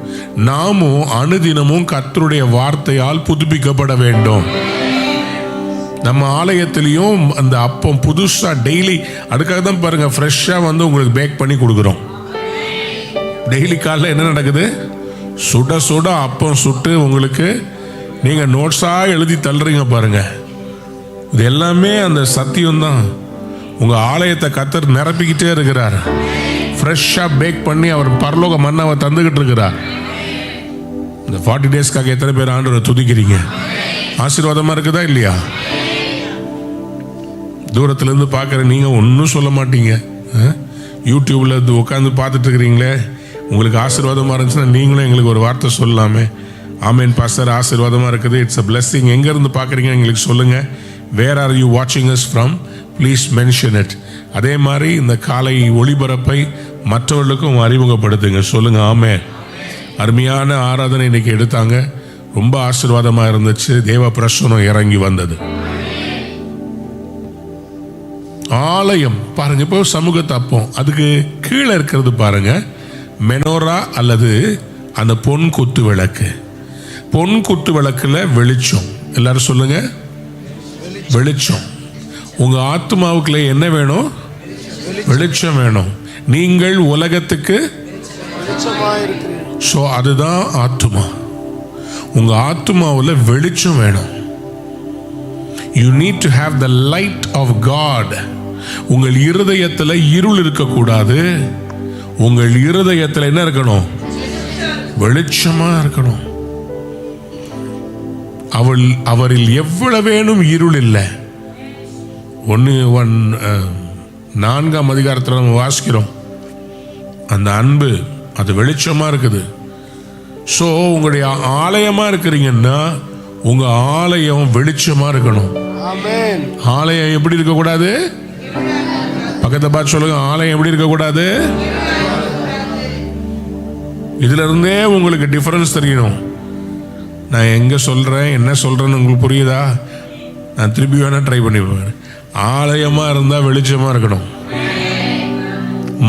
நாமும் அனுதினமும் கர்த்தருடைய வார்த்தையால் புதுப்பிக்கப்பட வேண்டும். நம்ம ஆலயத்திலையும் அந்த அப்பம் புதுசா டெய்லி, அதுக்காக தான் பாருங்க ஃப்ரெஷ்ஷா வந்து உங்களுக்கு பேக் பண்ணி கொடுக்குறோம். டெய்லி காலைல என்ன நடக்குது? சுட சுட அப்பம் சுட்டு உங்களுக்கு நீங்க நோட்ஸா எழுதி தள்ளுறீங்க பாருங்க. இது எல்லாமே அந்த சத்தியம் தான். உங்க ஆலயத்தை கர்த்தர் நிரப்பிக்கிட்டே இருக்கிறார். ஃப்ரெஷ்ஷா பேக் பண்ணி அவர் பரலோக மன்னாவை தந்துகிட்டு இருக்கிறார். இந்த 40 டேஸ்க்காக எத்தனை பேர் ஆண்டவரை துதிக்கிறீங்க? ஆசீர்வாதமா இருக்குதா இல்லையா? தூரத்துல இருந்து பார்க்குற நீங்க ஒன்றும் சொல்ல மாட்டீங்க. யூடியூப்ல உட்காந்து பார்த்துட்டு இருக்கிறீங்களே, உங்களுக்கு ஆசீர்வாதமா இருந்துச்சுன்னா நீங்களும் எங்களுக்கு ஒரு வார்த்தை சொல்லலாமே. ஆமேன் பாஸ்டர், ஆசீர்வாதமா இருக்குது, இட்ஸ் a blessing. எங்க இருந்து பார்க்குறீங்க எங்களுக்கு சொல்லுங்க. வேர் ஆர் யூ வாட்சிங் us from? Please mention it. அதே மாதிரி இந்த காலை ஒளிபரப்பை மற்றவர்களுக்கும் அறிமுகப்படுத்துங்க. சொல்லுங்க ஆமென். அருமையான ஆராதனை இன்னைக்கு எடுத்தாங்க, ரொம்ப ஆசீர்வாதமா இருந்துச்சு. தேவ பிரசன்னம் இறங்கி வந்தது. ஆலயம் பாருங்க, இப்போ சமூகத்தை அப்பம் அதுக்கு கீழே இருக்கிறது பாருங்க மெனோரா அல்லது அந்த பொன் குத்து விளக்கு. பொன் குத்து விளக்குல வெளிச்சம். எல்லாரும் சொல்லுங்க வெளிச்சம். உங்க ஆத்மாவுக்குள்ள என்ன வேணும்? வெளிச்சம் வேணும். நீங்கள் உலகத்துக்கு வெளிச்சமாயிருக்கிறீர். ஸோ அதுதான் ஆத்துமா. உங்க ஆத்துமாவில் வெளிச்சம் வேணும். You need to have the light of God. உங்கள் இருதயத்தில் இருள் இருக்கக்கூடாது. உங்கள் இருதயத்தில் என்ன இருக்கணும்? வெளிச்சமா இருக்கணும். அவரில் எவ்வளவேனும் இருள் இல்லை. 4ஆம் அதிகாரத்தில் நம்ம வாசிக்கிறோம், அந்த அன்பு அது வெளிச்சமா இருக்குது. ஸோ உங்களுடைய ஆலயமா இருக்கிறீங்கன்னா உங்க ஆலயம் வெளிச்சமா இருக்கணும். ஆமென். ஆலயம் எப்படி இருக்கக்கூடாது? பக்கத்தை பார்த்து சொல்லுங்க, ஆலயம் எப்படி இருக்கக்கூடாது? இதுல இருந்தே உங்களுக்கு டிஃபரன்ஸ் தெரியணும். நான் எங்க சொல்றேன், என்ன சொல்றேன்னு உங்களுக்கு புரியுதா? நான் திருப்பி வேணா ட்ரை பண்ணி பாருங்க. ஆலயமா இருந்தா வெளிச்சமா இருக்கணும்.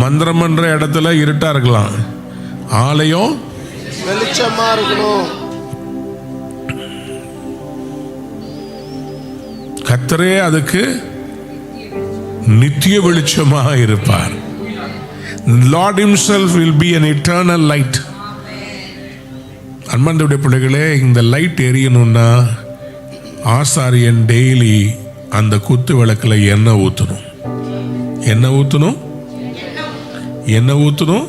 மந்திரம் பண்ற இடத்துல இருட்டா இருக்கலாம், ஆலயம் வெளிச்சமா இருக்கணும். கர்த்தரே அதுக்கு நித்திய வெளிச்சமாக இருப்பார். Lord himself will be an eternal light. அன்பார்ந்தவருடைய பிள்ளைகளே, இந்த லைட் எரியணும்னா ஆசாரியன் டெய்லி அந்த குத்து விளக்கில் எண்ணெய் ஊற்றணும். எண்ணெய் ஊற்றணும். எண்ணெய் ஊற்றணும்.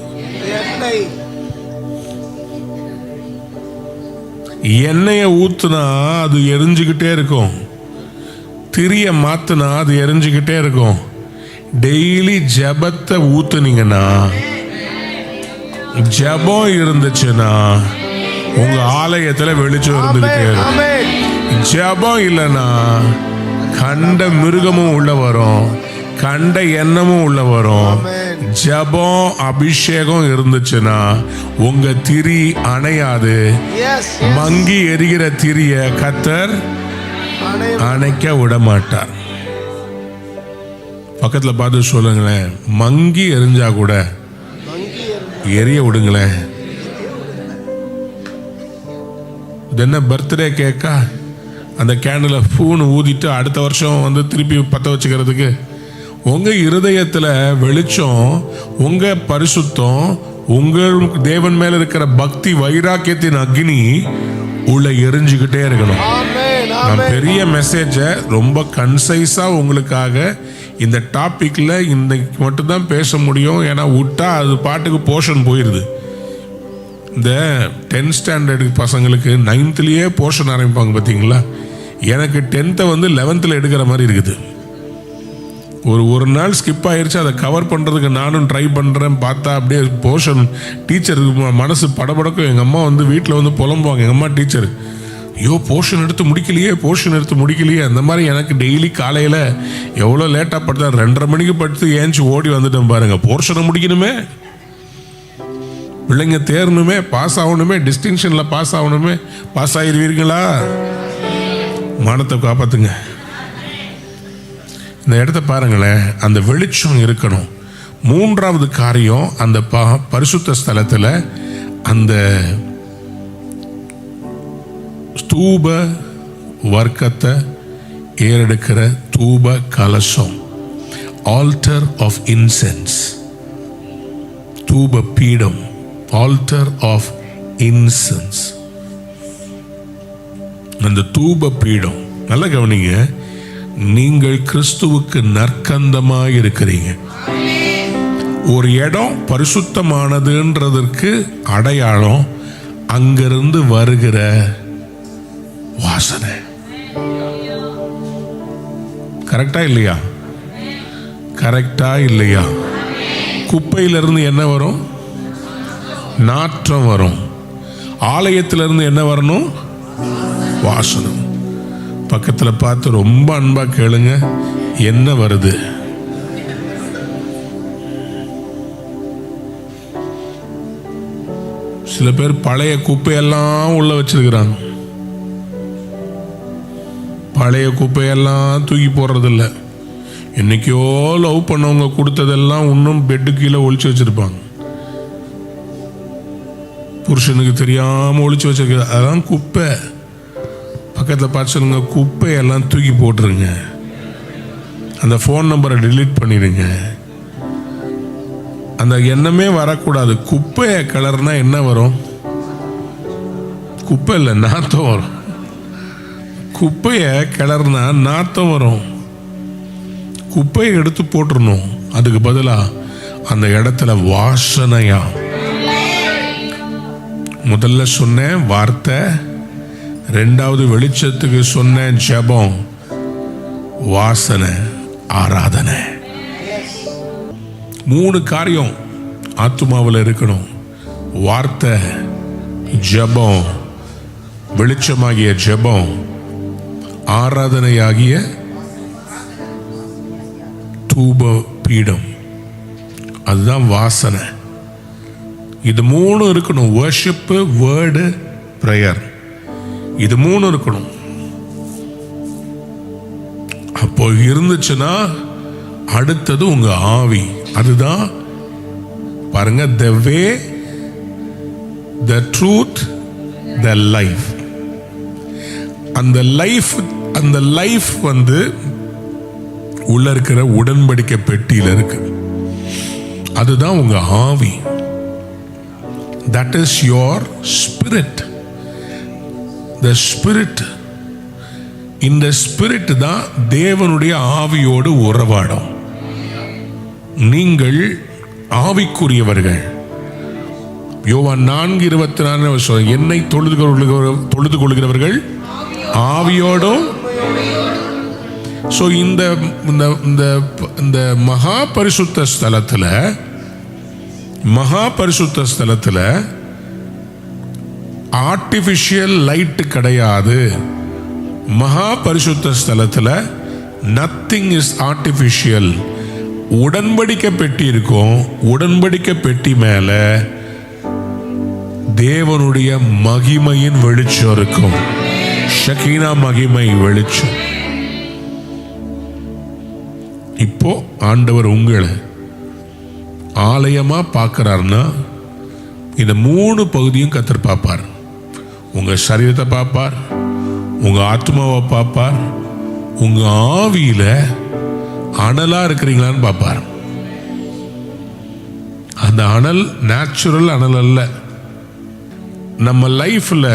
எண்ணெய் எண்ணெயை ஊத்துனா அது எரிஞ்சுக்கிட்டே இருக்கும். திரிய மாத்துனா அது எரிஞ்சுக்கிட்டே இருக்கும். டெய்லி ஜபத்தை ஊத்துனீங்கன்னா, ஜபம் இருந்துச்சுன்னா உங்க ஆலயத்துல வெளிச்சம் இருந்துகிட்டே இருக்கும். ஆமென். ஜபம் இல்லைன்னா கண்ட மிருகமும் உள்ள வரும், கண்ட எண்ணமும் உள்ள வரும். ஜபம் அபிஷேகம் இருந்துச்சுன்னா உங்க திரி அணையாது. எஸ் மங்கி எரிகிற திரிய கர்த்தர் அணைக்க விட மாட்டார். பக்கத்துல பார்த்து சொல்லுங்களேன், மங்கி எரிஞ்சா கூட எரிய விடுங்களேன். இது என்ன பர்த்டே கேக்கா? அந்த கேண்டில் பூன்னு ஊதிட்டு அடுத்த வருஷம் வந்து திருப்பி பற்ற வச்சுக்கிறதுக்கு. உங்க இருதயத்துல வெளிச்சம், உங்க பரிசுத்தம், உங்கள் தேவன் மேல இருக்கிற பக்தி வைராக்கியத்தின் அக்னி உள்ள எரிஞ்சுக்கிட்டே இருக்கணும். நான் பெரிய மெசேஜை ரொம்ப கன்சைஸா உங்களுக்காக இந்த டாபிக்ல இன்னைக்கு மட்டும்தான் பேச முடியும். ஏன்னா விட்டா அது பாட்டுக்கு போர்ஷன் போயிடுது. இந்த 10th ஸ்டாண்டர்டு பசங்களுக்கு 9thலேயே போர்ஷன் ஆரம்பிப்பாங்க பார்த்தீங்களா? எனக்கு 10th வந்து 11th எடுக்கிற மாதிரி இருக்குது. ஒரு நாள் ஸ்கிப் ஆயிடுச்சு, அதை கவர் பண்ணுறதுக்கு நானும் ட்ரை பண்ணுறேன். பார்த்தா அப்படியே போர்ஷன் டீச்சருக்கு மனசு படபடக்கும். எங்கள் அம்மா வந்து வீட்டில் வந்து புலம்புவாங்க. எங்கள் அம்மா டீச்சர், ஐயோ போர்ஷன் எடுத்து முடிக்கலையே. அந்த மாதிரி எனக்கு டெய்லி காலையில் எவ்வளோ லேட்டாக படுத்தா, 2:30 மணிக்கு படுத்து ஏஞ்சி ஓடி வந்துட்டேன் பாருங்கள். போர்ஷனை முடிக்கணுமே, பிள்ளைங்க தேரணுமே, பாஸ் ஆகணுமே, டிஸ்டிங்ஷனில் பாஸ் ஆகணுமே. பாஸ் ஆகிடுவீர்களா? மானத்தை காப்பாற்றுங்க. இந்த இடத்த பாருங்களேன், அந்த வெளிச்சம் இருக்கணும். 3வது காரியம், அந்த பரிசுத்த ஸ்தலத்தில் அந்த ஸ்தூப வர்க்கத்தை ஏறெடுக்கிற தூப கலசம், ஆல்டர் ஆஃப் இன்சென்ஸ், தூப பீடம், ஆல்டர் ஆஃப் இன்சென்ஸ். அந்த தூப பீடம், நல்ல கவனிங்க, நீங்கள் கிறிஸ்துவுக்கு நற்கந்தமாய் இருக்கிறீங்க. ஒரு இடம் பரிசுத்தமானதுன்றதற்கு அடையாளம் அங்கிருந்து வருகிற வாசனை. கரெக்டா இல்லையா? கரெக்டா இல்லையா? குப்பையிலிருந்து என்ன வரும்? நாற்றம் வரும். ஆலயத்திலிருந்து என்ன வரணும்? வாசனை. பக்கத்தில் பார்த்து ரொம்ப அன்பா கேளுங்க, என்ன வருது? சில பேர் பழைய குப்பையெல்லாம் உள்ள வச்சிருக்கிறாங்க. பழைய குப்பையெல்லாம் தூக்கி போடுறதில்ல. என்னைக்கோ லவ் பண்ணவங்க கொடுத்ததெல்லாம் இன்னும் பெட்டு கீழே ஒளிச்சு வச்சிருப்பாங்க. புருஷனுக்கு தெரியாம ஒளிச்சு வச்சிருக்க, அதெல்லாம் குப்பை. பக்கத்தில் பார்த்து சொல்லுங்க, குப்பையெல்லாம் தூக்கி போட்டுருங்க. அந்த ஃபோன் நம்பரை delete பண்ணிடுங்க. அந்த எண்ணமே வரக்கூடாது. குப்பையை கிளறுனா என்ன வரும்? குப்பை இல்லை, நாத்தம் வரும். குப்பையை கிளறுனா நாத்தம் வரும். குப்பையை எடுத்து போட்டுறணும். அதுக்கு பதிலாக அந்த இடத்துல வாசனையா. முதல்ல சொன்னேன் வார்த்தை, ரெண்டாவது வெளிச்சத்துக்கு சொன்னேன் ஜெபம், வாசனை ஆராதனை. 3 காரியம் ஆத்துமாவில் இருக்கணும். வார்த்தை, ஜெபம், வெளிச்சமாகிய ஜெபம், ஆராதனையாகிய தூப பீடம். அதுதான் வாசனை. இது 3 இருக்கணும். Worship, word, prayer. இது 3 இருக்கணும். அப்போ இருந்துச்சுன்னா அடுத்தது உங்க ஆவி. அதுதான் பாருங்க, the way, the truth, the life. அந்த லைஃப் வந்து உள்ள இருக்கிற உடன்படிக்கை பெட்டியில இருக்கு. அதுதான் உங்க ஆவி. that is your spirit. the spirit, இந்த ஸ்பிரிட் தான் தேவனுடைய ஆவியோடு உறவாடும். நீங்கள் ஆவிக்குரியவர்கள். யோவான் 4:24 என்னை தொழுது கொள்கிறவர்கள் ஆவியோடும். ஸோ இந்த மகா பரிசுத்த ஸ்தலத்தில் ஆர்டிஃபிஷியல் லைட் கிடையாது. மகா பரிசுத்த ஸ்தலத்தில் நத்திங் இஸ் ஆர்டிஃபிஷியல். உடன்படிக்கை பெட்டி இருக்கும். உடன்படிக்கை பெட்டி மேல தேவனுடைய மகிமையின் வெளிச்சம் இருக்கும். ஷகீனா மகிமை வெளிச்சம். இப்போ ஆண்டவர் உங்களை ஆலயமா பார்க்கிறார்னா இந்த 3 பகுதியும் கர்த்தர் பார்ப்பார். உங்க சரீரத்தை பார்ப்பார், உங்க ஆத்மாவை பார்ப்பார், உங்க ஆவியில அனலா இருக்கிறீங்களான்னு பார்ப்பார். அந்த அனல் நேச்சுரல் அனல் அல்ல. நம்ம லைஃப்ல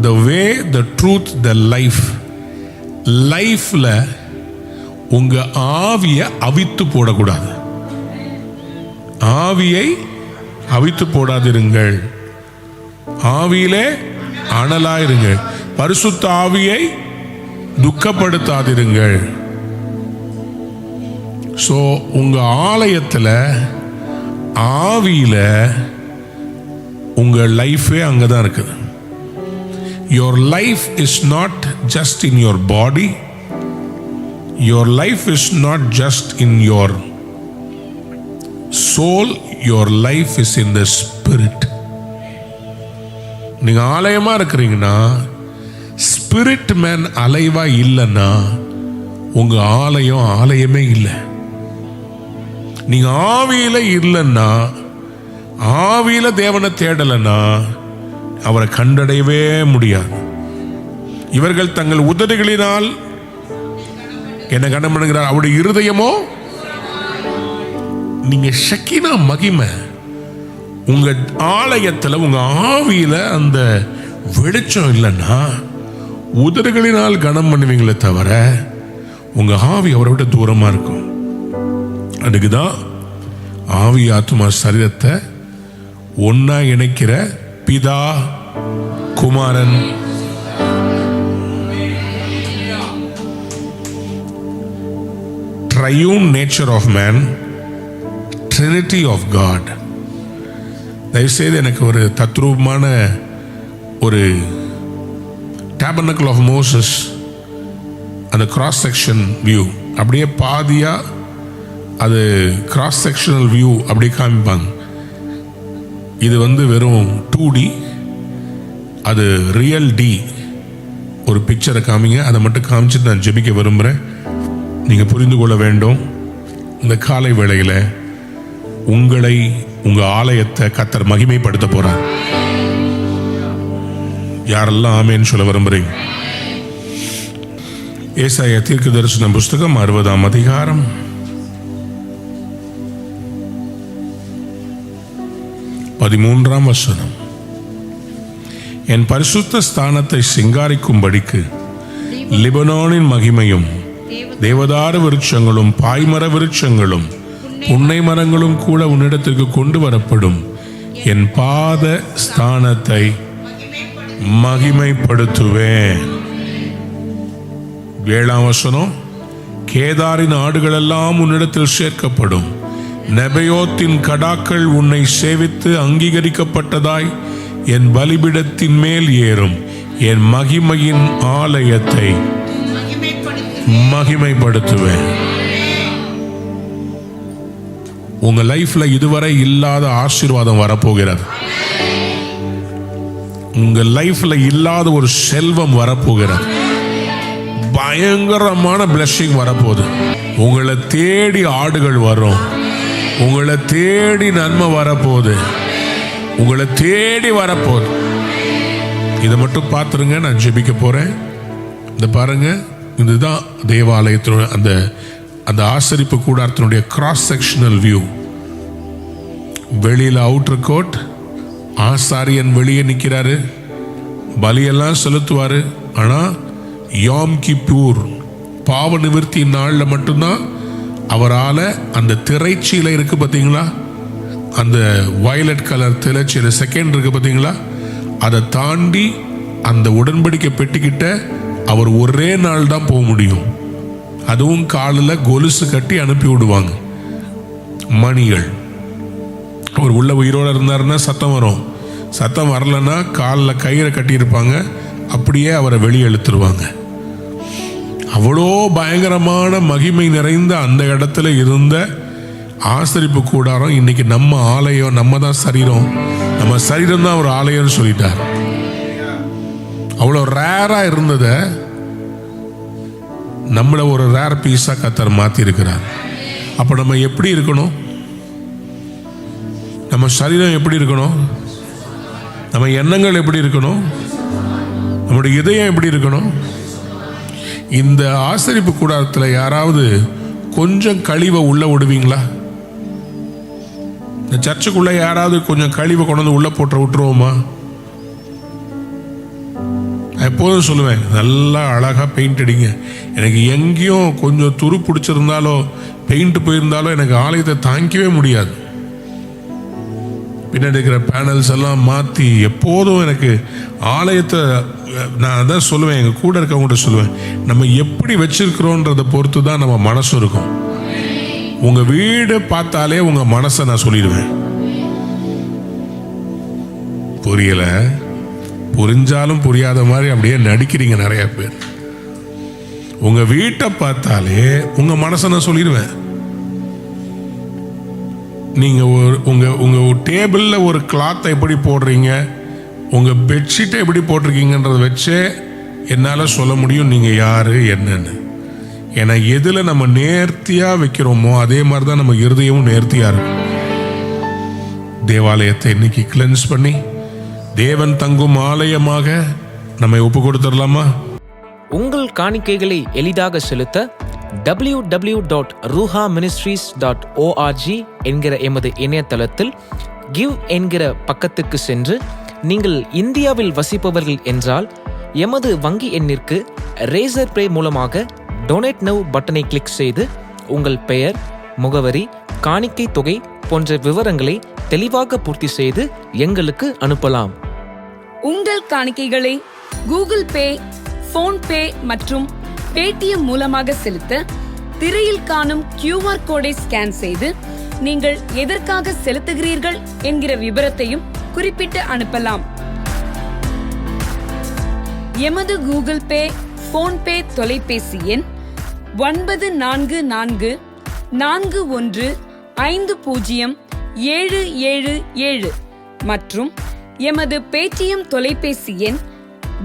the way, the truth, the life, லைஃப்ல உங்க ஆவியை அவித்து போடக்கூடாது. ஆவியை அவித்து போடாதிருங்கள். ஆவியிலே அனலாயிருங்கள். பரிசுத்த ஆவியை துக்கப்படுத்தாதிருங்கள். ஸோ உங்க ஆலயத்தில் ஆவியில உங்க லைஃபே அங்கதான் இருக்குது. Your life is not just in your body. Your life is not just in your soul. Your life is in the spirit. நீங்க ஆலயமா இருக்கிறீங்கன்னா, ஸ்பிரிட் மேன் அலைவா இல்லைன்னா உங்க ஆலயம் ஆலயமே இல்லை. நீங்க ஆவியில இல்லைன்னா, ஆவியில தேவனை தேடலைன்னா அவரை கண்டடையவே முடியாது. இவர்கள் தங்கள் உதடுகளினால் என்ன கண்டம் பண்ணுகிறார், அவருடைய இருதயமோ. நீங்க ஷக்கீனா மகிமை உங்க ஆலயத்தில் உங்க ஆவியில அந்த வெளிச்சம் இல்லைன்னா உதடுகளினால் கனம் பண்ணுவீங்களே தவிர உங்க ஆவி அவரை விட்டு தூரமா இருக்கும். அதுக்குதான் ஆவி ஆத்மா சரீரத்தை ஒன்னா இணைக்கிற பிதா குமாரன் triune nature of man, trinity of God. தயவுசெய்து எனக்கு ஒரு தத்ரூபமான ஒரு tabernacle of Moses அந்த கிராஸ் செக்ஷன் வியூ அப்படியே பாதியா அது கிராஸ் செக்ஷனல் வியூ அப்படியே காமிப்பாங்க. இது வெறும் 2D, அது ரியல் D. ஒரு பிக்சரை காமிங்க, அதை மட்டும் காமிச்சிட்டு நான் ஜெபிக்க விரும்புகிறேன். நீங்கள் புரிந்து கொள்ள வேண்டும், இந்த காலை வேளையில் உங்களை உங்க ஆலயத்தை கர்த்தர் மகிமைப்படுத்த போறார். யாரெல்லாம் ஆமேன்னு சொல்ல விரும்புறீங்க? ஏசாயா தீர்க்க தரிசன புஸ்தகம் 60ஆம் அதிகாரம் 13ஆம் வசனம். என் பரிசுத்த ஸ்தானத்தை சிங்காரிக்கும்படிக்கு லிபனோனின் மகிமையும் தேவதார விருட்சங்களும் பாய்மர விருட்சங்களும் புன்னை மரங்களும் கூட உன்னிடத்திற்கு கொண்டு வரப்படும். என் பாத ஸ்தானத்தை மகிமைப்படுத்துவேன். 7ஆம் வசனம். கேதாரின் ஆடுகளெல்லாம் உன்னிடத்தில் சேர்க்கப்படும். நெபயோத்தின் கடாக்கள் உன்னை சேவித்து அங்கீகரிக்கப்பட்டதாய் என் பலிபீடத்தின் மேல் ஏறும். என் மகிமையின் ஆலயத்தை மகிமைப்படுத்துவேன். உங்க லைஃப்ல இதுவரை இல்லாத ஆசீர்வாதம் வரப்போகிறது. உங்க லைஃப்ல இல்லாத ஒரு செல்வம் வரப்போகிறது. பயங்கரமான blessing வரப்போகுது. உங்களை தேடி ஆடுகள் வரும். உங்களை தேடி நன்மை வரப்போகுது. உங்களை தேடி வரப்போகுது. இதை மட்டும் பார்த்துருங்க. நான் ஜெபிக்க போறேன். இந்த பாருங்க, இதுதான் தேவாலயத்தினுடைய அந்த ஆசரிப்பு கூடாரத்தினுடைய கிராஸ் செக்ஷனல் வியூ. வெளியில் அவுட்டர் கோட், ஆசாரியன் வெளியே நிற்கிறாரு, பலியெல்லாம் செலுத்துவார். ஆனால் யோம் கிப்பூர் பாவ நிவர்த்தி நாளில் மட்டும்தான் அவரால் அந்த திரைச்சீலை இருக்கு பார்த்தீங்களா, அந்த வயலட் கலர் திரைச்சீலை செகண்ட் இருக்கு பார்த்தீங்களா, அதை தாண்டி அந்த உடன்படிக்கை பெட்டிக்கிட்ட அவர் ஒரே நாள் தான் போக முடியும். அதுவும் காலில் கொலுசு கட்டி அனுப்பி விடுவாங்க மணிகள். அவர் உள்ள உயிரோடு இருந்தாருன்னா சத்தம் வரும். சத்தம் வரலன்னா காலில் கயிறை கட்டியிருப்பாங்க, அப்படியே அவரை வெளியே இழுத்துருவாங்க. அவ்வளோ பயங்கரமான மகிமை நிறைந்த அந்த இடத்துல இருந்த ஆசரிப்பு கூடாரம் இன்னைக்கு நம்ம ஆலயம். நம்ம தான் சரீரம், நம்ம சரீரம் தான் ஒரு ஆலயம்னு சொல்லிட்டார். அவ்வளோ ரேரா இருந்ததை நம்மளை ஒரு ரேர் பீஸா கர்த்தர் மாத்தி இருக்கிறார். அப்ப நம்ம எப்படி இருக்கணும்? நம்ம சரீரம் எப்படி இருக்கணும்? நம்ம எண்ணங்கள் எப்படி இருக்கணும்? நம்முடைய இதயம் எப்படி இருக்கணும்? இந்த ஆசரிப்பு கூடாரத்தில் யாராவது கொஞ்சம் கழிவை உள்ள விடுவீங்களா? இந்த சர்ச்சுக்குள்ள யாராவது கொஞ்சம் கழிவை கொண்டு வந்து உள்ள போட்டு விட்டுருவோமா? எப்போதும் சொல்லுவேன், நல்லா அழகாக பெயிண்ட் அடிங்க. எனக்கு எங்கேயும் கொஞ்சம் துரு பிடிச்சிருந்தாலோ பெயிண்ட் போயிருந்தாலோ எனக்கு ஆலயத்தை தாங்கிக்கவே முடியாது. பின்னாடி இருக்கிற பேனல்ஸ் எல்லாம் மாற்றி எப்போதும் எனக்கு ஆலயத்தை நான் அதான் சொல்லுவேன், எங்கள் கூட இருக்கவங்கள்ட்ட சொல்லுவேன், நம்ம எப்படி வச்சிருக்கிறோன்றதை பொறுத்து தான் நம்ம மனசு இருக்கும். உங்கள் வீடு பார்த்தாலே உங்கள் மனசை நான் சொல்லிடுவேன். புரியலை? புரிஞ்சாலும் புரியாத மாதிரி அப்படியே நடிக்கிறீங்க நிறைய பேர். உங்க வீட்டை பார்த்தாலே உங்க மனசை நான் சொல்லிடுவேன். நீங்க உங்க டேபிள்ல ஒரு கிளாத்தை எப்படி போடுறீங்க, உங்க பெட்ஷீட்டை எப்படி போட்டிருக்கீங்கன்றத வச்சே என்னால் சொல்ல முடியும் நீங்க யாரு என்னன்னு. ஏன்னா எதுல நம்ம நேர்த்தியா வைக்கிறோமோ அதே மாதிரி தான் நம்ம இருதயமும் நேர்த்தியா இருக்கும். தேவாலயத்தை இன்னைக்கு கிளென்ஸ் பண்ணி தேவன் தங்கும் ஆலயமாக நம்மை ஒப்பு கொடுத்துடலாமா? உங்கள் காணிக்கைகளை எளிதாக செலுத்த www.ruhaministries.org என்கிற எமது இணையதளத்தில் கிவ் என்கிற பக்கத்துக்கு சென்று, நீங்கள் இந்தியாவில் வசிப்பவர்கள் என்றால் எமது வங்கி எண்ணிற்கு ரேசர் பே மூலமாக டொனேட் நவ் பட்டனை கிளிக் செய்து உங்கள் பெயர், முகவரி, காணிக்கை தொகை போன்ற விவரங்களை தெளிவாக பூர்த்தி செய்து எங்களுக்கு அனுப்பலாம். உங்கள் காணிக்கைகளை கூகுள் பே, போன்பே மற்றும் பேடிஎம் மூலமாக செலுத்த திரையில் காணும் QR கோடை ஸ்கேன் செய்து நீங்கள் எதற்காக செலுத்துகிறீர்கள் என்கிற விபரத்தையும் குறிப்பிட்டு அனுப்பலாம். எமது கூகுள் பே, போன்பே தொலைபேசி எண் 9441415077 மற்றும் எமது பேடிஎம் தொலைபேசி எண்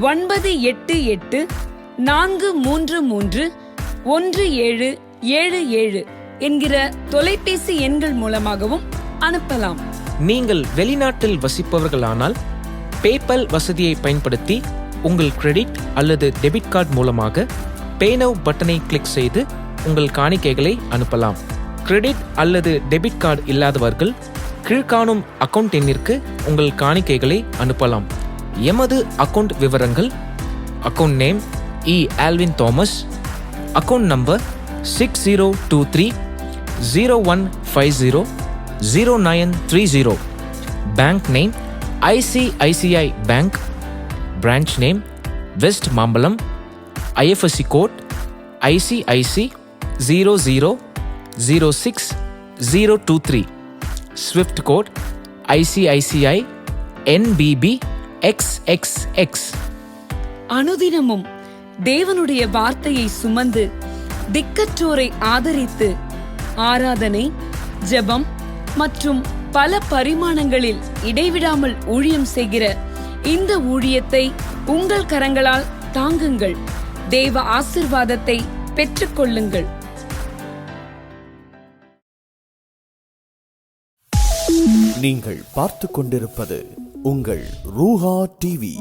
9884331777 என்கிற தொலைபேசி எண்கள் மூலமாகவும் அனுப்பலாம். நீங்கள் வெளிநாட்டில் வசிப்பவர்களானால் பேபால் வசதியை பயன்படுத்தி உங்கள் கிரெடிட் அல்லது டெபிட் கார்டு மூலமாக பே நவ் பட்டனை கிளிக் செய்து உங்கள் காணிக்கைகளை அனுப்பலாம். கிரெடிட் அல்லது டெபிட் கார்டு இல்லாதவர்கள் கீழ்காணும் அக்கவுண்ட் எண்ணிற்கு உங்கள் காணிக்கைகளை அனுப்பலாம். எமது அக்கவுண்ட் விவரங்கள்: account name E. Alvin Thomas, account number 602301500930, bank name ICICI bank, branch name West Mambalam, IFSC code ICIC 0006023, SWIFT code ICICI NBB XXX. அனுதினமும் தேவனுடைய வார்த்தையை சுமந்து திக்கற்றோரை ஆதரித்து ஆராதனை, ஜெபம் மற்றும் பல பரிமாணங்களில் இடைவிடாமல் ஊழியம் செய்கிற இந்த ஊழியத்தை உங்கள் கரங்களால் தாங்குங்கள். தேவ ஆசீர்வாதத்தை பெற்றுக்கொள்ளுங்கள். நீங்கள் பார்த்து கொண்டிருப்பது உங்கள் ரூஹா டிவி.